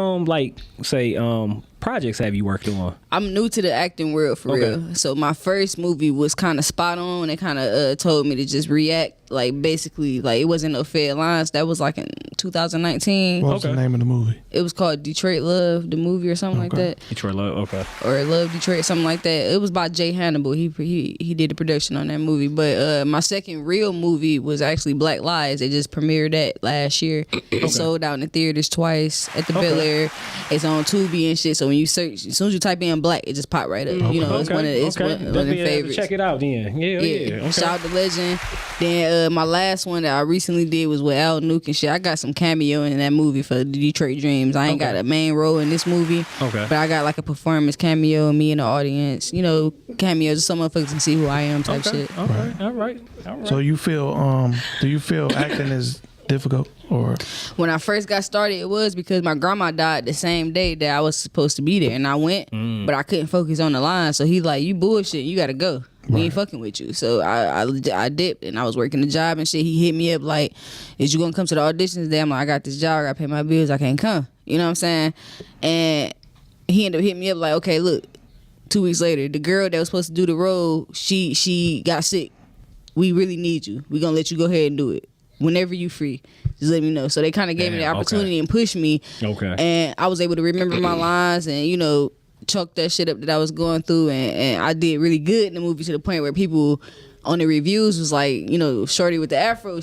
projects have you worked on? I'm new to the acting world for real. So my first movie was kind of spot on. It kind of told me to just react. Like basically, like it wasn't no fair lines. That was like in 2019. What was the name of the movie? It was called Detroit Love, the movie or something like that. Detroit Love, okay. Or Love Detroit, something like that. It was by Jay Hannibal. He did the production on that movie. But my second real movie was actually Black Lies. They just premiered that last year. It sold out in the theaters twice at the Bel Air. It's on Tubi and shit. So when you search, as soon as you type in Black, it just pop right up. You know, it's one of the favorites. Check it out then. Yeah. Okay. Shout out to Legend. Then my last one that I recently did was with Al Nuke and shit. I got some cameo in that movie for the Detroit Dreams. I ain't got a main role in this movie. But I got like a performance cameo, me in the audience. You know, cameos so motherfuckers can see who I am type shit. All right. So you feel do you feel acting is difficult? Or when I first got started, it was because my grandma died the same day that I was supposed to be there, and I went, but I couldn't focus on the line. So he like, you bullshit, you gotta go. We ain't fucking with you. So I dipped and I was working the job and shit. He hit me up like, is you gonna come to the auditions today? I'm like, I got this job, I gotta pay my bills, I can't come. You know what I'm saying? And he ended up hitting me up like, okay, look, 2 weeks later, the girl that was supposed to do the role, she got sick. We really need you. We gonna let you go ahead and do it. Whenever you free, just let me know. So they kind of gave me the opportunity and pushed me. And I was able to remember my lines and, you know, chalk that shit up that I was going through. And I did really good in the movie to the point where people on the reviews was like, you know, Shorty with the afro,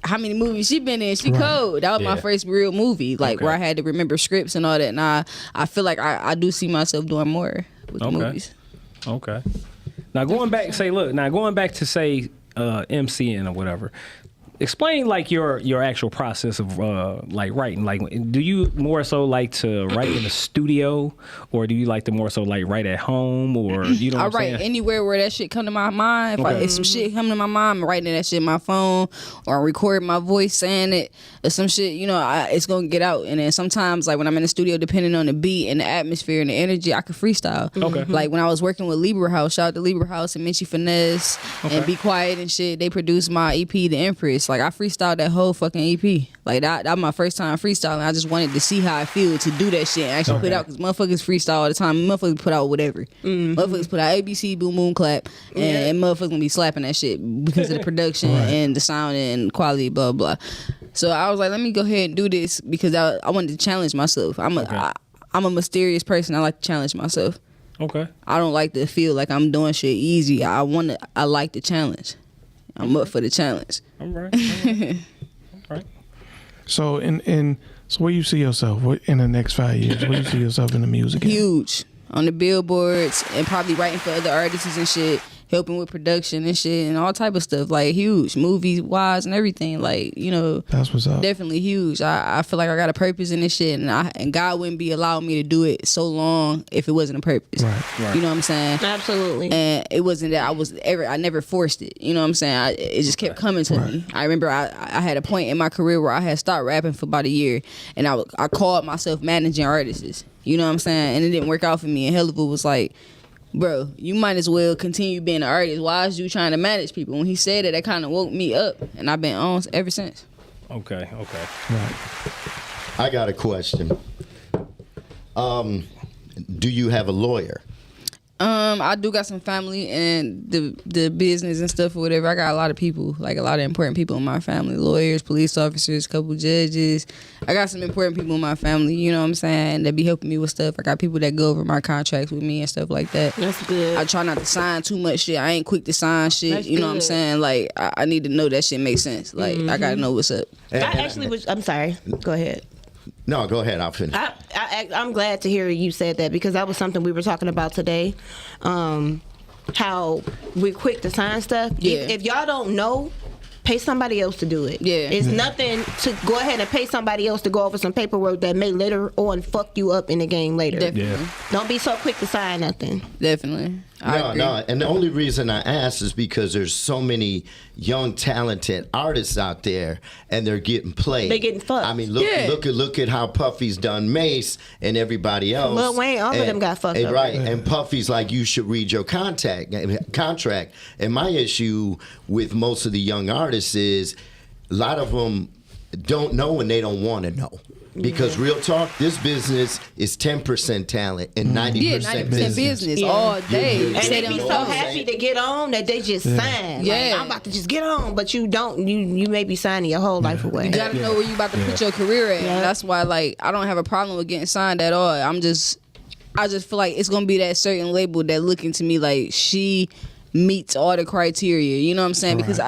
how many movies she been in? She cold. That was my first real movie, like where I had to remember scripts and all that. And I feel like I do see myself doing more with the movies. Okay. Now going back to say MCing or whatever. Explain like your actual process of like writing. Like, do you more so like to write in the studio, or do you like to more so like write at home, or you know? I write anywhere where that shit come to my mind. If some shit come to my mind, I'm writing that shit in my phone, or I'm recording my voice saying it, or some shit. You know, it's gonna get out. And then sometimes, like when I'm in the studio, depending on the beat and the atmosphere and the energy, I could freestyle. Like when I was working with Libra House, shout out to Libra House and Minchie Finesse and Be Quiet and shit. They produced my EP, The Empress. Like I freestyled that whole fucking EP. Like that was my first time freestyling. I just wanted to see how I feel to do that shit and actually put it out, because motherfuckers freestyle all the time. Motherfuckers put out whatever. Motherfuckers put out ABC, boom, boom, clap, and motherfuckers gonna be slapping that shit because of the production and the sound and quality, blah, blah. So I was like, let me go ahead and do this because I wanted to challenge myself. I'm a mysterious person. I like to challenge myself. I don't like to feel like I'm doing shit easy. I like the challenge. I'm up for the challenge. All right. So so where you see yourself in the next 5 years? Where you see yourself in the music? Huge on the billboards and probably writing for other artists and shit, helping with production and shit and all type of stuff. Like huge, movies wise and everything. Like, you know, that's what's up. Definitely huge. I feel like I got a purpose in this shit, and God wouldn't be allowing me to do it so long if it wasn't a purpose. Right. You know what I'm saying? Absolutely. And it wasn't that I never forced it. You know what I'm saying? It just kept coming to me. I remember I had a point in my career where I had stopped rapping for about a year, and I called myself managing artists. You know what I'm saying? And it didn't work out for me. And Hellival was like, bro, you might as well continue being an artist. Why is you trying to manage people? When he said that kind of woke me up, and I've been on ever since. Okay. Right. I got a question. Do you have a lawyer? I do got some family and the business and stuff or whatever. I got a lot of people, like a lot of important people in my family. Lawyers, police officers, couple judges. I got some important people in my family, you know what I'm saying, that be helping me with stuff. I got people that go over my contracts with me and stuff like that. That's good. I try not to sign too much shit. I ain't quick to sign shit. That's you know what I'm good. saying? Like, I need to know that shit makes sense. Like, I gotta know what's up. I actually was. I'm sorry. Go ahead. No, go ahead. I'll finish. I'm glad to hear you said that because that was something we were talking about today. How we're quick to sign stuff. Yeah. If y'all don't know, pay somebody else to do it. Yeah. It's nothing to go ahead and pay somebody else to go over some paperwork that may later on fuck you up in the game later. Definitely. Don't be so quick to sign nothing. Definitely. I agree. No, and the only reason I ask is because there's so many young, talented artists out there, and they're getting played. They getting fucked. I mean, look at how Puffy's done Mace and everybody else. Lil Wayne, all of them got fucked up. Right, and Puffy's like, you should read your contract. And my issue with most of the young artists is a lot of them don't know and they don't want to know. Because real talk, this business is 10% talent and 90% 90% business all day. And they be so happy to get on that they just sign. Yeah. Like, I'm about to just get on, but you don't. You may be signing your whole life away. You gotta know where you about to put your career at. Yeah. That's why, like, I don't have a problem with getting signed at all. I just feel like it's gonna be that certain label that looking to me like she meets all the criteria. You know what I'm saying? Because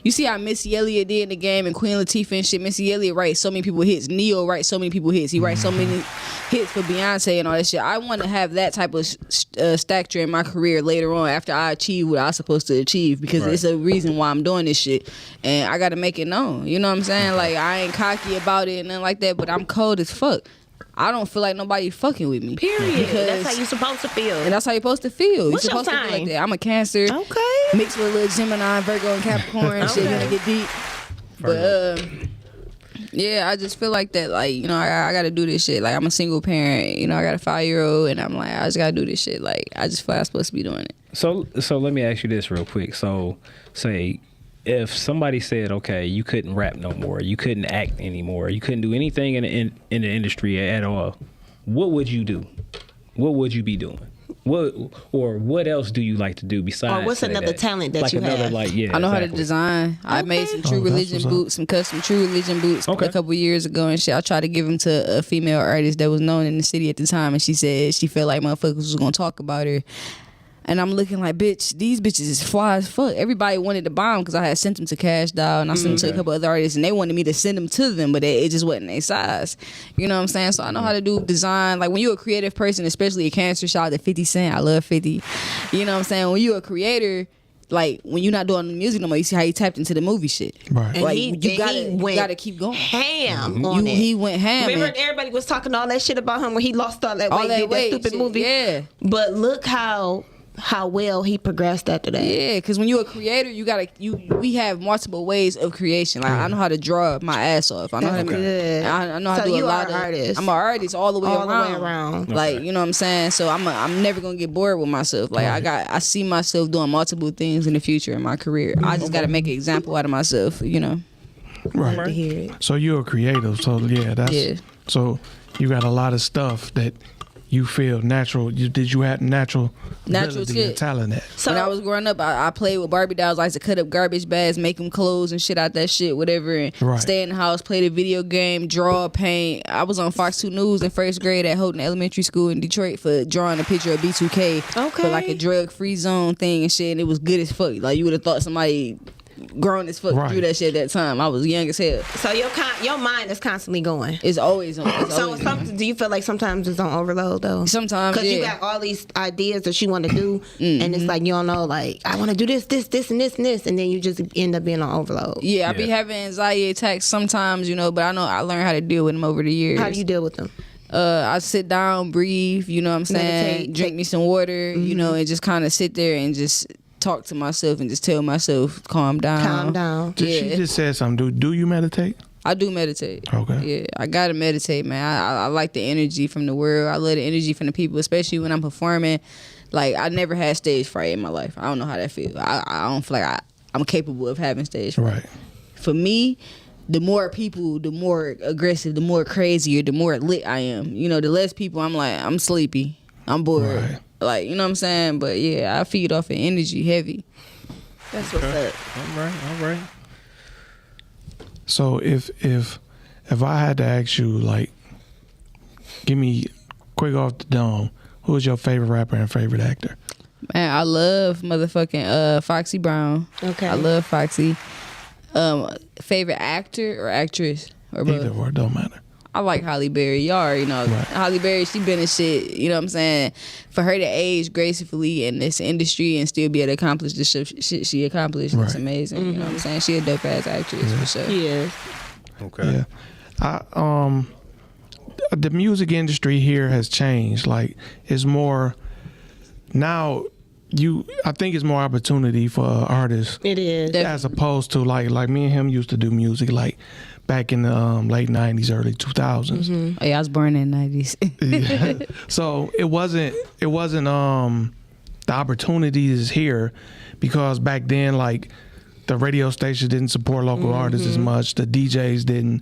you see how Missy Elliott did in the game and Queen Latifah and shit. Missy Elliott writes so many people hits. Neo writes so many people hits. He writes so many hits for Beyonce and all that shit. I want to have that type of stature in my career later on after I achieve what I'm supposed to achieve because it's a reason why I'm doing this shit and I got to make it known. You know what I'm saying? Like, I ain't cocky about it and nothing like that, but I'm cold as fuck. I don't feel like nobody fucking with me. Period. Because That's how you supposed to feel. and that's how you're supposed to feel. What's you're your supposed to feel like sign? that. I'm a Cancer. Okay. Mixed with a little Gemini, Virgo, and Capricorn. Shit gonna get deep. But yeah, I just feel like that. Like, you know, I gotta do this shit. Like, I'm a single parent. You know, I got a 5-year-old, and I'm like, I just gotta do this shit. Like, I just feel like I'm supposed to be doing it. So let me ask you this real quick. So, say if somebody said, okay, you couldn't rap no more, you couldn't act anymore, you couldn't do anything in the industry at all, what would you do? What would you be doing? What else do you like to do besides? Or what's say another that? talent that like you another, have? Like, yeah, I know how to exactly. design. I made some True Oh, that's Religion what's up. boots, some custom True Religion boots Okay. a couple years ago and shit. I tried to give them to a female artist that was known in the city at the time, and she said she felt like motherfuckers was gonna talk about her. And I'm looking like, bitch, these bitches is fly as fuck. Everybody wanted to buy them because I had sent them to Cash Doll and I sent them to a couple other artists and they wanted me to send them to them, but it just wasn't their size. You know what I'm saying? So I know how to do design. Like, when you're a creative person, especially a Cancer, shout out to 50 Cent. I love 50. You know what I'm saying? When you're a creator, like, when you're not doing music no more, you see how he tapped into the movie shit. Right. And Like, he you gotta keep going. ham on it. He went ham. Remember, and- everybody was talking all that shit about him when he lost all that All weight, that did weight, that stupid shit, movie. yeah. But look how well he progressed after that. Yeah, because when you're a creator, we have multiple ways of creation. Like, I know how to draw my ass off. I know how to Good. I know how So to do you a lot are of an artist. I'm an artist all the way around. Like, you know what I'm saying? So I'm never gonna get bored with myself. Like, I see myself doing multiple things in the future in my career. I just gotta make an example out of myself, you know. Right. To hear it. So you're a creative. So Yeah. So you got a lot of stuff that you feel natural. Did you have natural ability shit. and talent at? So When I was growing up, I played with Barbie dolls. I used to cut up garbage bags, make them clothes and shit out that shit, whatever, and Right. stay in the house, play the video game, draw, paint. I was on Fox 2 News in first grade at Houghton Elementary School in Detroit for drawing a picture of B2K for like a drug-free zone thing and shit, and it was good as fuck. Like, you would have thought somebody grown as fuck Right. drew that shit at that time. I was young as hell. So your mind is constantly going. It's always on. It's So always on. do you feel like sometimes it's on overload though? Sometimes, because you yeah. got all these ideas that you want to do, and it's like you don't know. Like, I want to do this, and this, and then you just end up being on overload. Yeah, I be having anxiety attacks sometimes, you know, but I know I learned how to deal with them over the years. How do you deal with them? I sit down, breathe, you know what I'm saying? Meditate, Drink me some water, you know, and just kind of sit there and just talk to myself and just tell myself, calm down. Calm down. She Yeah, just said something. Do you meditate? I do meditate. Okay. Yeah, I gotta meditate, man. I like the energy from the world. I love the energy from the people, especially when I'm performing. Like, I never had stage fright in my life. I don't know how that feels. I don't feel like I'm capable of having stage fright. Right. For me, the more people, the more aggressive, the more crazier, the more lit I am. You know, the less people, I'm like, I'm sleepy, I'm bored. Right. Like, you know what I'm saying? But yeah, I feed off of energy heavy. That's what's up. All right. So if I had to ask you, like, give me quick off the dome, who is your favorite rapper and favorite actor? Man, I love motherfucking Foxy Brown. Okay. I love Foxy. Favorite actor or actress? Or both? Either or, don't matter. I like Halle Berry. Y'all already know. Right. Halle Berry, she been in shit, you know what I'm saying? For her to age gracefully in this industry and still be able to accomplish the shit she accomplished, it's amazing. You know what I'm saying? She a dope ass actress for sure. Yeah. Okay. Yeah. The music industry here has changed. Like, it's more now. I think it's more opportunity for artists. It is. As opposed to like me and him used to do music like back in the late 90s, early 2000s. Oh, yeah, I was born in the 90s. Yeah. So it wasn't the opportunities here because back then, like, the radio stations didn't support local artists as much. The DJs didn't.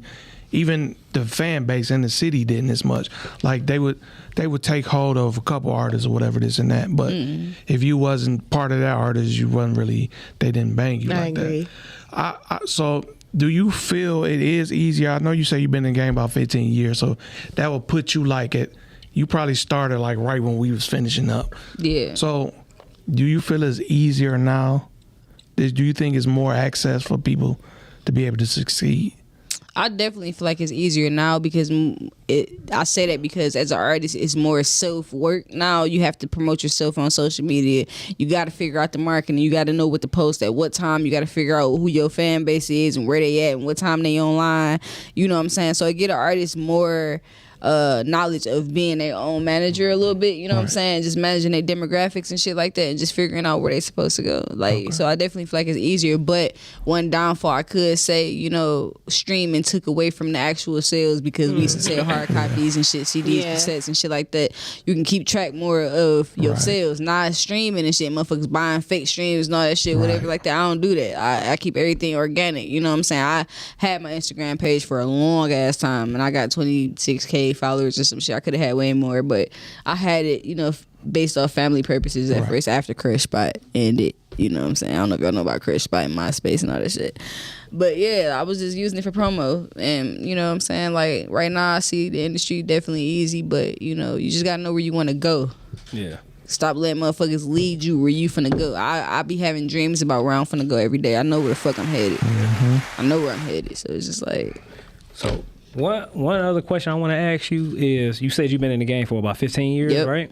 Even the fan base in the city didn't as much. Like, they would take hold of a couple artists or whatever, this and that. But if you wasn't part of that artist, you wasn't really. They didn't bang you like agree. that. So do you feel it is easier? I know you say you've been in the game about 15 years, so that would put you like at. You probably started like right when we was finishing up. Yeah. So do you feel it's easier now? Do you think it's more access for people to be able to succeed? I definitely feel like it's easier now because I say that because as an artist, it's more self-work. Now you have to promote yourself on social media. You got to figure out the marketing. You got to know what to post at what time. You got to figure out who your fan base is and where they at and what time they online. You know what I'm saying? So it get an artist more knowledge of being their own manager a little bit, you know what I'm saying? Just managing their demographics and shit like that and just figuring out where they supposed to go. Like, so I definitely feel like it's easier. But one downfall I could say, you know, streaming took away from the actual sales because we used to sell hard copies and shit, CDs, cassettes and shit like that. You can keep track more of your sales, not streaming and shit. Motherfuckers buying fake streams and all that shit, whatever like that. I don't do that. I keep everything organic, you know what I'm saying? I had my Instagram page for a long ass time and I got 26K followers or some shit. I could have had way more, but I had it, you know, based off family purposes at first after Crush Spot ended. You know what I'm saying? I don't know if y'all know about Crush Spot and MySpace and all that shit. But yeah, I was just using it for promo. And you know what I'm saying? Like right now I see the industry definitely easy, but you know, you just gotta know where you wanna go. Yeah. Stop letting motherfuckers lead you where you finna go. I be having dreams about where I'm finna go every day. I know where the fuck I'm headed. I know where I'm headed. So it's just like. So one other question I want to ask you is, you said you've been in the game for about 15 years, right?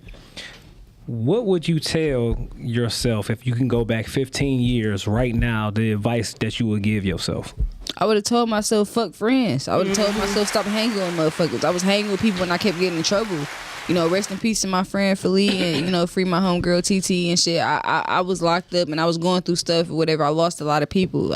What would you tell yourself if you can go back 15 years right now, the advice that you would give yourself? I would have told myself, fuck friends. I would have told myself, stop hanging with motherfuckers. I was hanging with people and I kept getting in trouble. You know, rest in peace to my friend Philly and, you know, free my homegirl TT and shit. I was locked up and I was going through stuff or whatever. I lost a lot of people.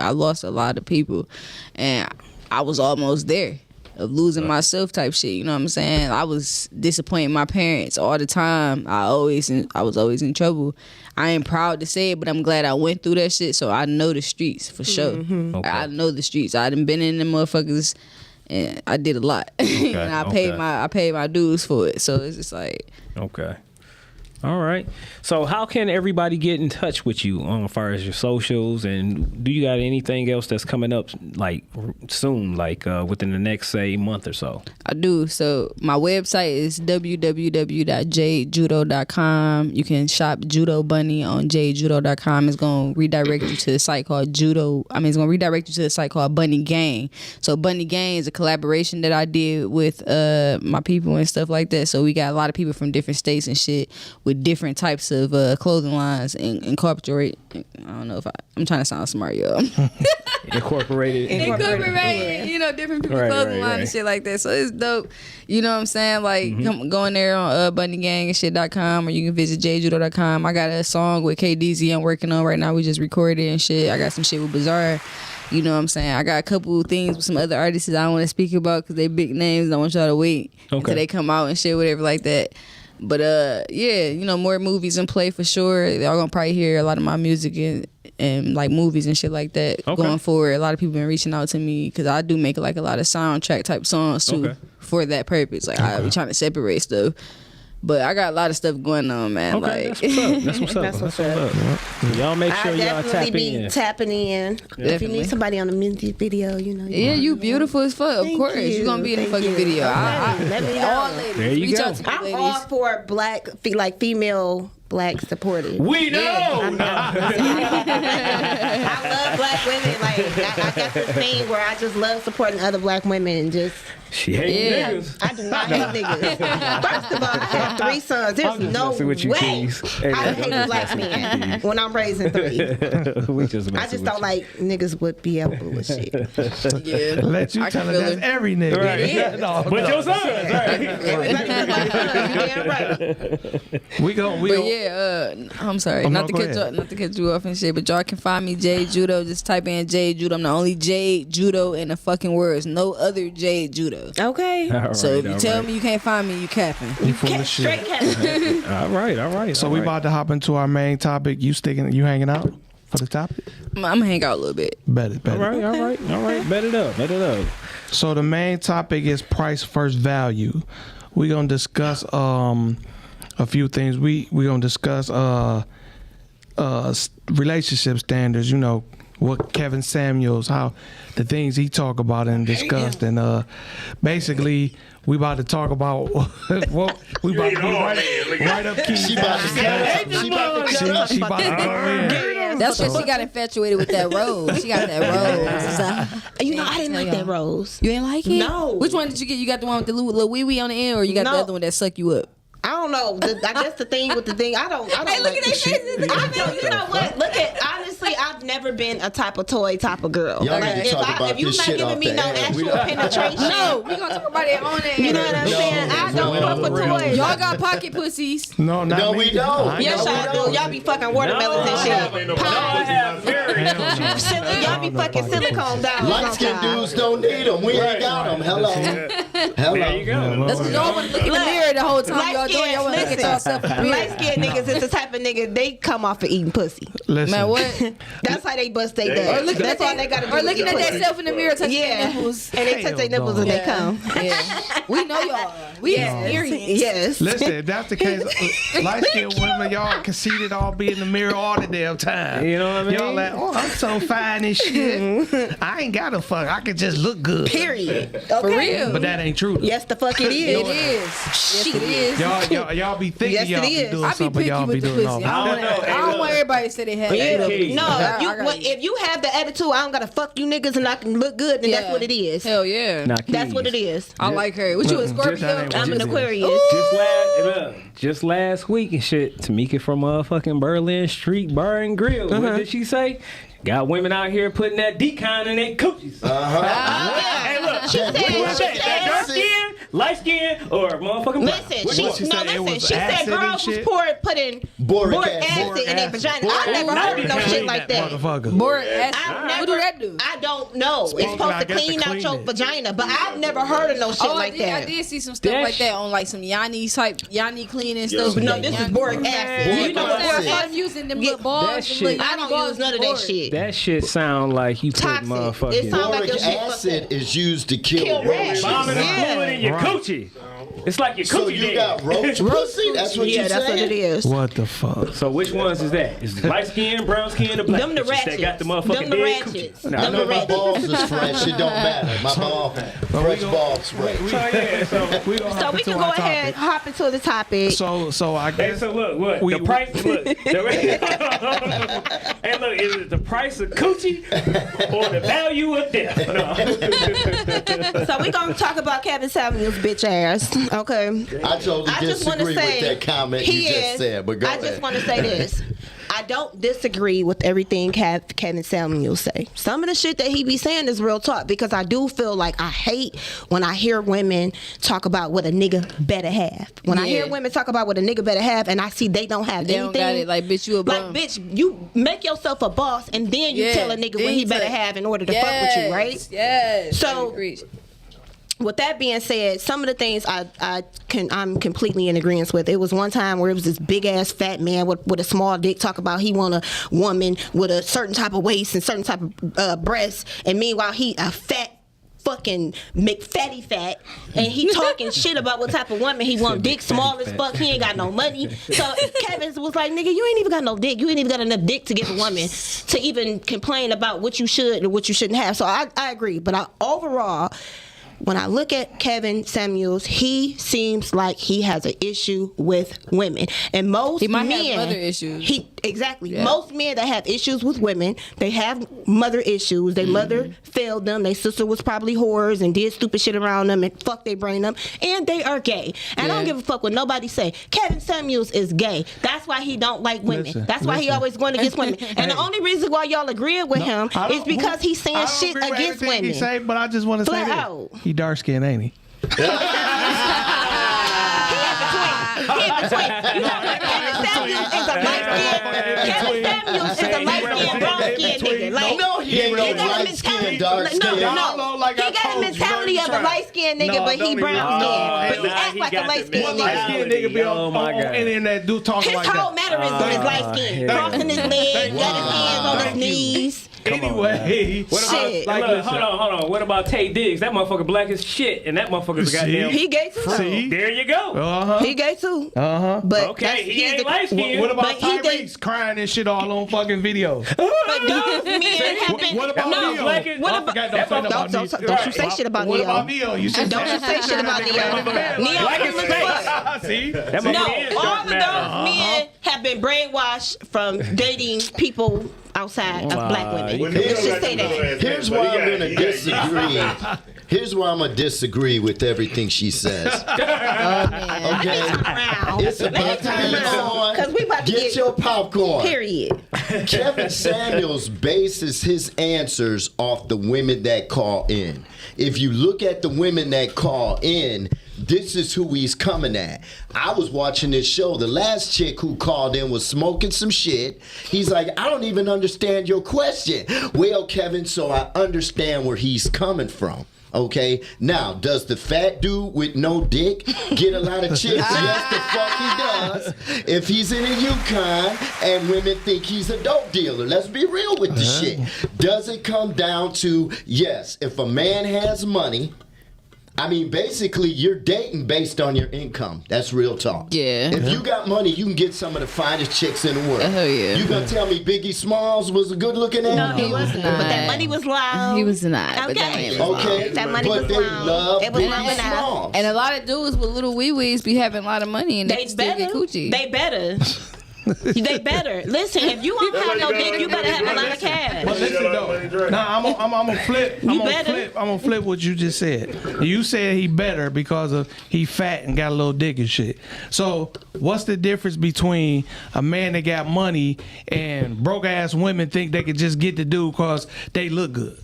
And I was almost there. Of losing myself type shit, you know what I'm saying? I was disappointing my parents all the time. I was always in trouble. I ain't proud to say it, but I'm glad I went through that shit, so I know the streets for sure. Okay. I know the streets. I done been in them motherfuckers and I did a lot. Okay. And I paid my dues for it. So it's just like All right. So how can everybody get in touch with you as far as your socials, and do you got anything else that's coming up like soon, like within the next, say, month or so? I do. So my website is www.jadejudo.com. You can shop Judo Bunny on jadejudo.com. It's going to redirect you to a site called it's going to redirect you to a site called Bunny Gang. So Bunny Gang is a collaboration that I did with my people and stuff like that. So we got a lot of people from different states and shit with different types of clothing lines and incorporate. I don't know if I'm trying to sound smart, y'all. Incorporated, you know, different people's clothing lines and shit like that. So it's dope. You know what I'm saying? Like, go in there on bunnygang and shit.com, or you can visit jjudo.com. I got a song with KDZ I'm working on right now. We just recorded and shit. I got some shit with Bizarre. You know what I'm saying? I got a couple things with some other artists I don't want to speak about because they big names. I want y'all to wait until they come out and shit, whatever like that. But yeah, you know, more movies in play for sure. Y'all gonna probably hear a lot of my music and like movies and shit like that going forward. A lot of people been reaching out to me because I do make like a lot of soundtrack type songs too for that purpose. Like I be trying to separate stuff. But I got a lot of stuff going on, man. Okay, Like, that's what's up. That's what's up. Y'all make sure I y'all definitely tap be in. tapping in. If you Definitely. need somebody on the music video, you know. yeah, you beautiful as fuck. Of Thank course, you. you're gonna be in the Thank fucking you. video. Okay, let me know. All ladies, There you reach go. out to the I'm ladies. all for black, female black supporters. We know. I love black women. Like I got this thing where I just love supporting other black women and just. She hate Yeah. niggas. I do not hate niggas. First of all, I have 3 sons. There's I'm just no messing with you, way Keys. Hey, I hate a black man when I'm raising 3. We just I just don't like niggas would be able to bullshit. Yeah, Let you I tell can her feel that's it. every nigga. Right. Yeah. No, But no. your sons, right? Everybody look like sons. You damn right. We gon' But yeah, I'm sorry, Oh, no, not to go cut ahead. you, not to cut you off and shit. But y'all can find me Jade Judo. Just type in Jade Judo. I'm the only Jade Judo in the fucking words. No other Jade Judo. Okay. All So right, if you all tell right. me you can't find me, you capping. You full of Straight shit. cat. All right. So we about to hop into our main topic. You hanging out for the topic? I'm gonna hang out a little bit. Bet it. All right. Bet it up. So the main topic is price versus value. We're gonna discuss a few things. We gonna discuss relationship standards. You know what Kevin Samuels, how the things he talk about and discussed, and basically we about to talk about what we about to do right up key. She about to cut. She about to go in. That's because she got infatuated with that rose. She got that rose. You know, I didn't like that rose. You ain't like it? No. Which one did you get? You got the one with the little wee wee on the end, or you got the No. other one that suck you up? I don't know. I guess the thing with the thing, I don't. Hey, look at their faces. I know. You know what? Look at. Honestly, I've never been a type of toy type of girl. Y'all need to talk about if you're this not shit giving off me the no air. We actual don't- penetration, No, we gonna talk about it on it. you know what I'm saying? I don't fuck with toys. Y'all got pocket pussies. No, not No, me. we don't. Yes, No, we y'all don't. do. Y'all be fucking watermelons and shit. Pies. Y'all be fucking silicone dolls. Light skinned dudes don't need them. We ain't got them. Hello. Hello. There you go. That's because y'all want to look in the mirror the whole time y'all doing. Y'all want to look at yourself in the mirror. Light skinned niggas is the type of nigga they come off of eating pussy. Listen, Man, what? That's how they bust their Or nuts. That's all they gotta do. Or is looking eat at pussy. themselves in the mirror, touching their Yeah, nipples. and they touch their nipples and they come. Yeah. We know y'all. We experienced. Yes. listen, if that's the case, light skinned women, y'all conceited all be in the mirror all the damn time. You know what I mean? Y'all like, oh, I'm so fine and shit. I ain't gotta fuck. I can just look good. Period. Okay. For real. But that ain't true. Yes, the fuck it It is. is. Yes, it is. Y'all be thinking Yes, y'all it be is. doing I be something, but picky y'all be with the doing pussy. all I don't want everybody to say they had Yeah. Keys. No, I if you have the attitude, I don't gotta fuck you niggas and I can look good, then that's what it is. Hell yeah. Now, That's what Keys. it is. I like her. What you a Scorpio? I'm an Aquarius. Just last week and shit, Tamika from motherfucking Berlin Street Bar and Grill. What did she say? Got women out here putting that decon in their coochies. Hey, look. She said, That dark skin, light skin, or motherfucking black? listen, She said it was she said acid and girls was shit? putting Boric boric acid. acid in their vagina. Boric I never acid. heard of no Not shit like that. Motherfucker. Boric acid. I've What do that do? I don't know. It's I supposed to guess to clean out clean your it. vagina, but I've never heard of no shit like I that. did see some stuff That like that on like some Yanni type, Yanni cleaning stuff. No, Like this is Yanni- boric acid. Boric You know You know what what acid. boric I'm acid? using them Yeah, little balls. that them shit- little I Yanni don't balls use none of with that boric. shit. That shit sound like you put Toxic. motherfucking It sound like Boric your shit acid is used to kill Kill rats. roaches. bombing Yeah. and fluid in your coochie. It's like your So coochie you dead. got roach pussy? That's what Yeah, you that's what it saying? is. What the fuck? So which ones is that? Is it light skin, brown skin, or black? Them the bitches that got the ratchets. motherfucking Them the dead ratchets. coochie? Them I the know my ratchets. balls is fresh. It don't matter. My ball, fresh ball spray. So yeah, so We gonna So hop we into can go our ahead, topic. hop into the topic. So I Hey, guess so look, We- the price. Look, hey, look, is it the price of coochie or the value of death? No. So we gonna talk about Kevin Samuels' bitch ass. Okay. I totally I just want to disagree say with that comment you just said, but go I ahead. just want to say this. I don't disagree with everything Kevin Samuels say. Some of the shit that he be saying is real talk because I do feel like I hate when I hear women talk about what a nigga better have. When I hear Yeah. women talk about what a nigga better have and I see they don't have They anything. don't got it. Like, bitch, you a Like, bum. bitch, you make yourself a boss and then you Yeah. tell a nigga Then what he you better tell- have in order to fuck with you, right? Yes. So- Preach. With that being said, some of the things I'm completely in agreement with. It was one time where it was this big ass fat man with a small dick talk about he want a woman with a certain type of waist and certain type of breasts, and meanwhile he a fat fucking McFatty fat, and he talking shit about what type of woman he want. Dick small as fuck. He ain't got no money. So Kevin was like, nigga, you ain't even got no dick. You ain't even got enough dick to give a woman to even complain about what you should or what you shouldn't have. So I agree. But overall, when I look at Kevin Samuels, he seems like he has an issue with women. And most He might men have mother issues. Exactly. Yeah. Most men that have issues with women, they have mother issues. Their mother failed them. Their sister was probably whores and did stupid shit around them and fucked their brain up. And they are gay. And I don't give a fuck what nobody say. Kevin Samuels is gay. That's why he don't like women. That's why he always going against women. And the only reason why y'all agreeing with him is because he's saying shit against women. He say, but I just want to say Flat this. out. He dark skinned, ain't he? He in between. You know what? Kevin Samuels is a light-skinned brown-skinned nigga. Like, No, he ain't no light-skinned, dark-skinned. No. He got the mentality of a light-skinned nigga, but he brown-skinned. But he act like a light-skinned Light-skinned nigga. nigga be on internet do talking His like whole that. mannerism is light-skinned. Crossing his legs, got his hands on his knees. Anyway, Shit. Look, hold on. What about Tay Diggs? That motherfucker black as shit, and that motherfucker's goddamn. He gay too. See? There you go. He gay too. But Okay, he he's ain't light skinned. What about But he Tyrese crying and shit all on fucking videos? But those men have been. What about No, Neo? black and- what I about- forgot don't say about Neo. Don't you say shit about What Neo. about Neo? You said Don't you say shit about Neo. Neo Black cool as as fuck. See? That No, motherfucker is all dark of matter. those men have been brainwashed from dating people outside of black women. Well, Let's Neil just say got that. Here's why I'm going to disagree. Here's why I'm going to disagree with everything she says. Okay? Around. It's about time on. Because we about to Get get your popcorn. period. Kevin Samuels bases his answers off the women that call in. If you look at the women that call in, this is who he's coming at. I was watching this show. The last chick who called in was smoking some shit. He's like, I don't even understand your question. Well, Kevin, so I understand where he's coming from. Okay, now does the fat dude with no dick get a lot of chicks? Yes, the fuck he does. If he's in a Yukon and women think he's a dope dealer, let's be real with the shit. Does it come down to, yes, if a man has money, I mean, basically, you're dating based on your income. That's real talk. Yeah. If you got money, you can get some of the finest chicks in the world. Hell yeah. You gonna tell me Biggie Smalls was a good-looking ass? No, he wasn't. But that money was loud. He was not. But that Okay. money was Okay, That money but was they loud. love It was Biggie loud enough. Smalls. And a lot of dudes with little wee-wees be having a lot of money and they They can still get better. coochie. They better. They better. Listen, if you don't have no dick, you better have a lot of cash. But listen though, nah, I'm gonna flip. I'm gonna flip what you just said. You said he better because of he fat and got a little dick and shit. So what's the difference between a man that got money and broke ass women think they could just get the dude because they look good?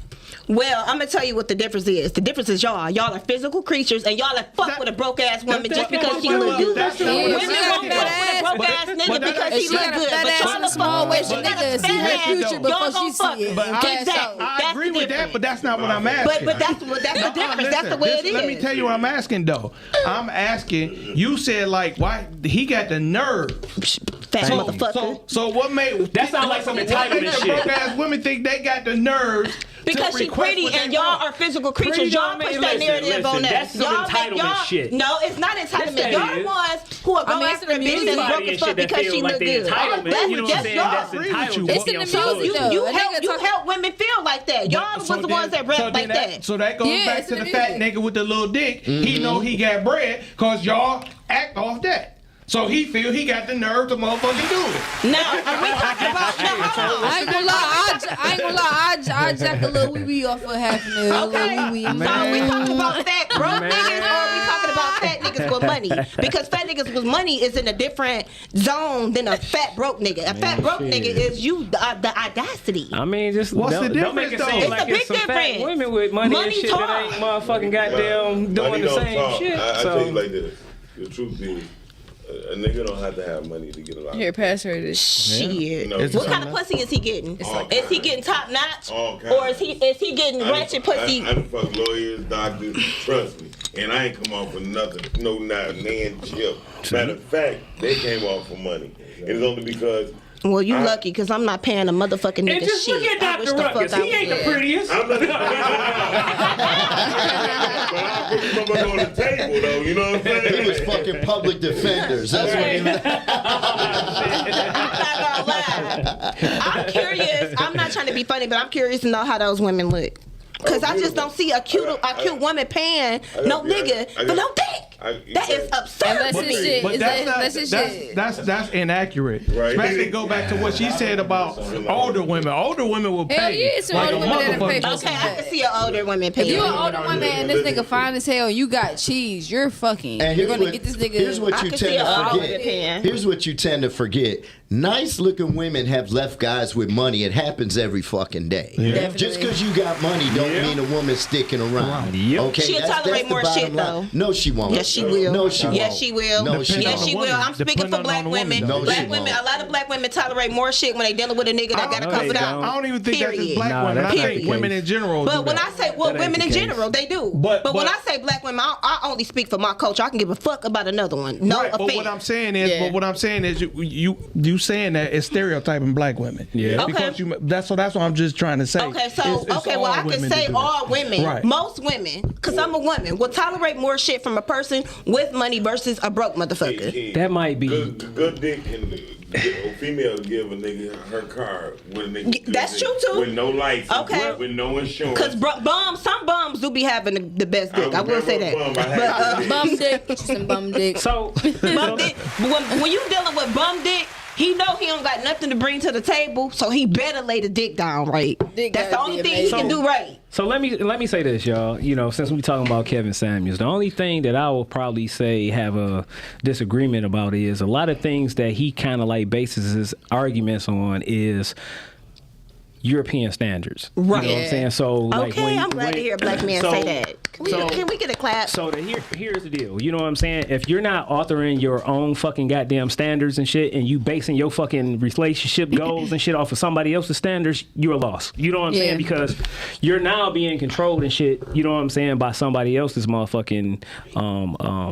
Well, I'm gonna tell you what the difference is. The difference is y'all. Y'all are physical creatures, and y'all are fuck with a broke ass woman just because she look good. That's Yeah, Women she won't got fuck with a broke ass nigga because he she look got a good. fat But ass y'all and a are small waist fuck with nigga a see her fat ass. future Y'all before gonna she fuck. see it. But Exactly. I agree with that, but that's not what I'm asking. But that's the difference. That's the way it is. Let me tell you what I'm asking though. I'm asking. You said like why he got the nerve. Fat motherfucker. So what made That sounds like some entitlement shit. Broke ass women think they got the nerves Because to she request pretty what they and y'all want. are physical creatures. Pretty Y'all woman, push that listen, narrative on us. that's some Y'all entitlement shit. No, it's not entitlement. Yes, Y'all that the is. ones who are going it's after a the bitch music. that's broke as fuck because she look good. Entitlement, you know what I'm saying? That's agree with entitled. you. It's in the music, though. You A nigga help talk- help women feel like that. Y'all was the ones that rap like that. So that goes Yeah, back it's to in the the fat music. nigga with the little dick. He know he got bread because y'all act off that. So he feel he got the nerve to motherfucking do it. Now, are we talking about? No, hold on. I ain't gonna lie. I jack a little wee wee off of half a mil. Okay. Little wee wee. So are we talking about fat broke niggas or are we talking about fat niggas with money? Because fat niggas with money is in a different zone than a fat broke nigga. A fat broke nigga is you the audacity. I mean, just What's the don't make it difference, seem though? like It's a it's some big fat difference. women with money, Money and shit talk. that ain't motherfucking goddamn doing Money the don't same talk. shit. I So tell you like this. The truth is, a nigga don't have to have money to get a lot. Here, pass her this. Shit. No, What kind of pussy is he getting? All Is he kinds. getting top notch? All kinds. Or is he getting ratchet pussy? I done fuck lawyers, doctors, trust me. And I ain't come off with nothing. No, not nan chip. Matter of fact, they came off for money. And it's only because Well, you lucky because I'm not paying a motherfucking And nigga just shit. look at I wish Dr. the fuck Ruckus. I He ain't the would. prettiest. I'm not. But I'll put some on the table, though. You know what I'm saying? He was fucking public defenders. That's what he was. I'm not gonna lie. I'm curious. I'm not trying to be funny, but I'm curious to know how those women look. Cause I just don't see a cute woman paying no nigga for no dick. That is absurd. That's to his me. shit. But Is that's that- not, that's his shit. that's inaccurate. Right. Especially go back to what she said about older women. Older women will Hell pay yeah, it's some like older a women that'll pay motherfucker. for Okay, I can see an older woman If paying. you an older woman and this nigga fine as hell, you got cheese. You're fucking. And You're here's gonna what, get this nigga. here's what I you can tend see to an older forget. paying. Here's what you tend to forget. Nice looking women have left guys with money. It happens every fucking day. Definitely. Just because you got money don't mean a woman's sticking around. Yep. Okay, She'll tolerate the more bottom shit, line. though. No, she won't. Yes, she will. No, she won't. Yes, she will. No, she Yes, won't. she will. I'm speaking for Depending black on the woman, women. though. No, Black she women. won't. A lot of black women tolerate more shit when they dealing with a nigga that got to No, cover they it out. don't. I don't even think that's just Period. black Nah, women. I that's not think the women case. in general. But do when that. I say That ain't women the in case. general, they do. But- But when I say black women, I only speak for my culture. I can give a fuck about another one. No Right, offense. but what I'm saying is, Yeah. you saying that is stereotyping black women. Yeah. Because Okay. that's what I'm just trying to say. Okay, so It's well, all I can women say that do that. all women, Right. most women, because I'm a woman, will tolerate more shit from a person with money versus a broke motherfucker. That might be. Good dick can a female give a nigga her car with a nigga. That's good true, dick, too. With no license. Okay. With no insurance. Because some bums do be having the best dick. I will say that. Bum, I had bum dick. Get you some bum dick. So, Bum dick. When you dealing with bum dick, he know he don't got nothing to bring to the table, so he better lay the dick down right. Dick That's the gotta only be thing he can amazing. do right. So let me say this, y'all. You know, since we talking about Kevin Samuels, the only thing that I will probably say have a disagreement about is a lot of things that he kind of like bases his arguments on is European standards. Right. You know what I'm saying? So like Okay, I'm glad to hear a black man say that. Can we get a clap? So here's the deal. You know what I'm saying? If you're not authoring your own fucking goddamn standards and shit, and you basing your fucking relationship goals and shit off of somebody else's standards, you're lost. You know what I'm saying? Because you're now being controlled and shit. You know what I'm saying? By somebody else's motherfucking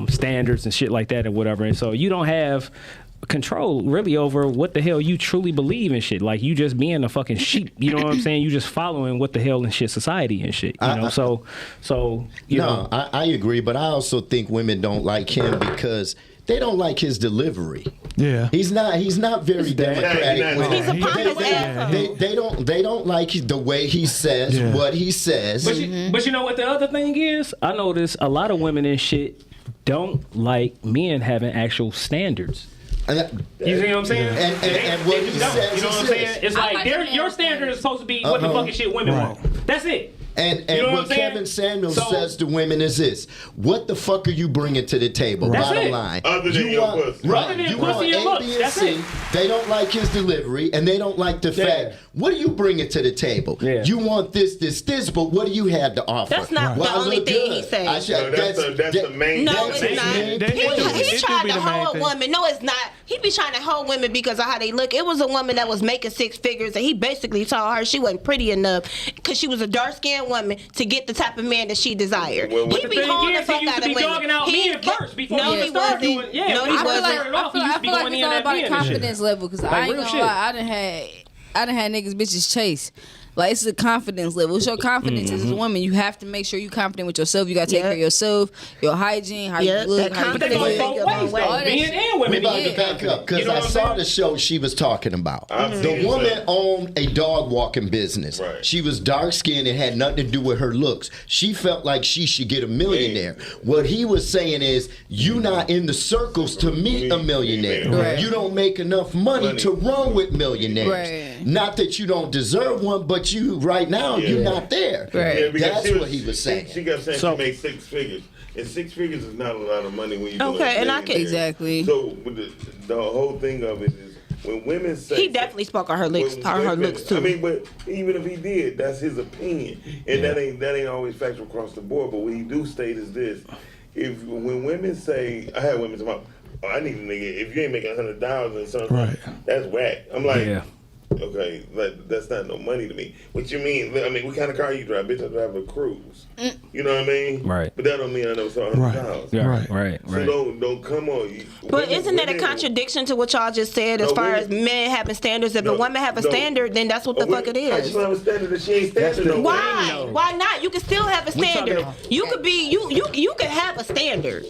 standards and shit like that or whatever. And so you don't have control really over what the hell you truly believe in shit. Like you just being a fucking sheep. You know what I'm saying? You just following what the hell in shit society and shit. You know, so you know. I agree, but I also think women don't like him because they don't like his delivery. Yeah. He's not very democratic. with He's a it. pompous asshole. They don't like the way he says what he says. But you know what the other thing is? I notice a lot of women and shit don't like men having actual standards. You see what I'm saying? And what he says, you know what I'm is saying? this. It's I like like a your man standard is supposed to be what the fucking shit women Right. want. That's it. And You know what what I'm saying? Kevin Samuels So- says to women is this: what the fuck are you bringing to the table? That's Bottom it. line, Other than you your want, pussy. right? Other than You pussy want and A, looks. B, and That's C. it. They don't like his delivery, and they don't like the fact. What are you bringing to the table? Yeah. You want this, but what do you have to offer? That's not Well, the I only look thing good. he said. I should- That's the main. No, that's it's the not. main- They- He it do tried be to the main hold a thing. woman. No, it's not. He be trying to hold women because of how they look. It was a woman that was making six figures, and he basically told her she wasn't pretty enough because she was a dark-skinned woman to get the type of man that she desired. Well, He but the be thing holding the is, he fuck used out to of be women. dogging out men first before no, he he started wasn't. doing- yeah, no, when he he I wasn't. feel like, wasn't. Started off, he I used to be feel like going it's in all at about men a and shit. confidence level because Like I ain't real gonna shit. lie, I done had niggas bitches chase. Like it's a confidence level. It's your confidence as a woman. You have to make sure you confident with yourself. You gotta take care of yourself, your hygiene, how Yeah, you look, that how you But that confidence goes level. both ways, though. All that Men shit. and We women. about need to to back be up because You know I what I'm saw saying? the show she was talking about. I've The seen it, woman sir. owned a dog walking business. Right. She was dark skinned and had nothing to do with her looks. She felt like she should get a millionaire. What he was saying is, you not in the circles to meet a millionaire. Right. You don't make enough money to run with millionaires. Right. Not that you don't deserve one, but you right now you're not there. Right. Yeah, because That's what he was saying. She kept saying So- she made six figures. And 6 figures is not a lot of money when you Okay, and I can- Exactly. So with the whole thing of it is when women say He definitely spoke on her looks, her looks too. I mean, but even if he did, that's his opinion, and that ain't always factual across the board. But what he do state is this: when women say, I had women talking about, oh, I need a nigga. If you ain't making $100,000 or something, Right. that's whack. I'm like, Yeah. Okay, like that's not no money to me. What you mean? I mean, what kind of car you drive? Bitch, I drive a Cruise. You know what I mean? Right. But that don't mean I never saw $100,000. Yeah, right. So don't come on. But isn't that a contradiction to what y'all just said as far as men having standards? If a woman have a standard, then that's what the fuck it is. She don't have a standard that she ain't standard no Why? Why not? You can still have a standard. You could be you could have a standard.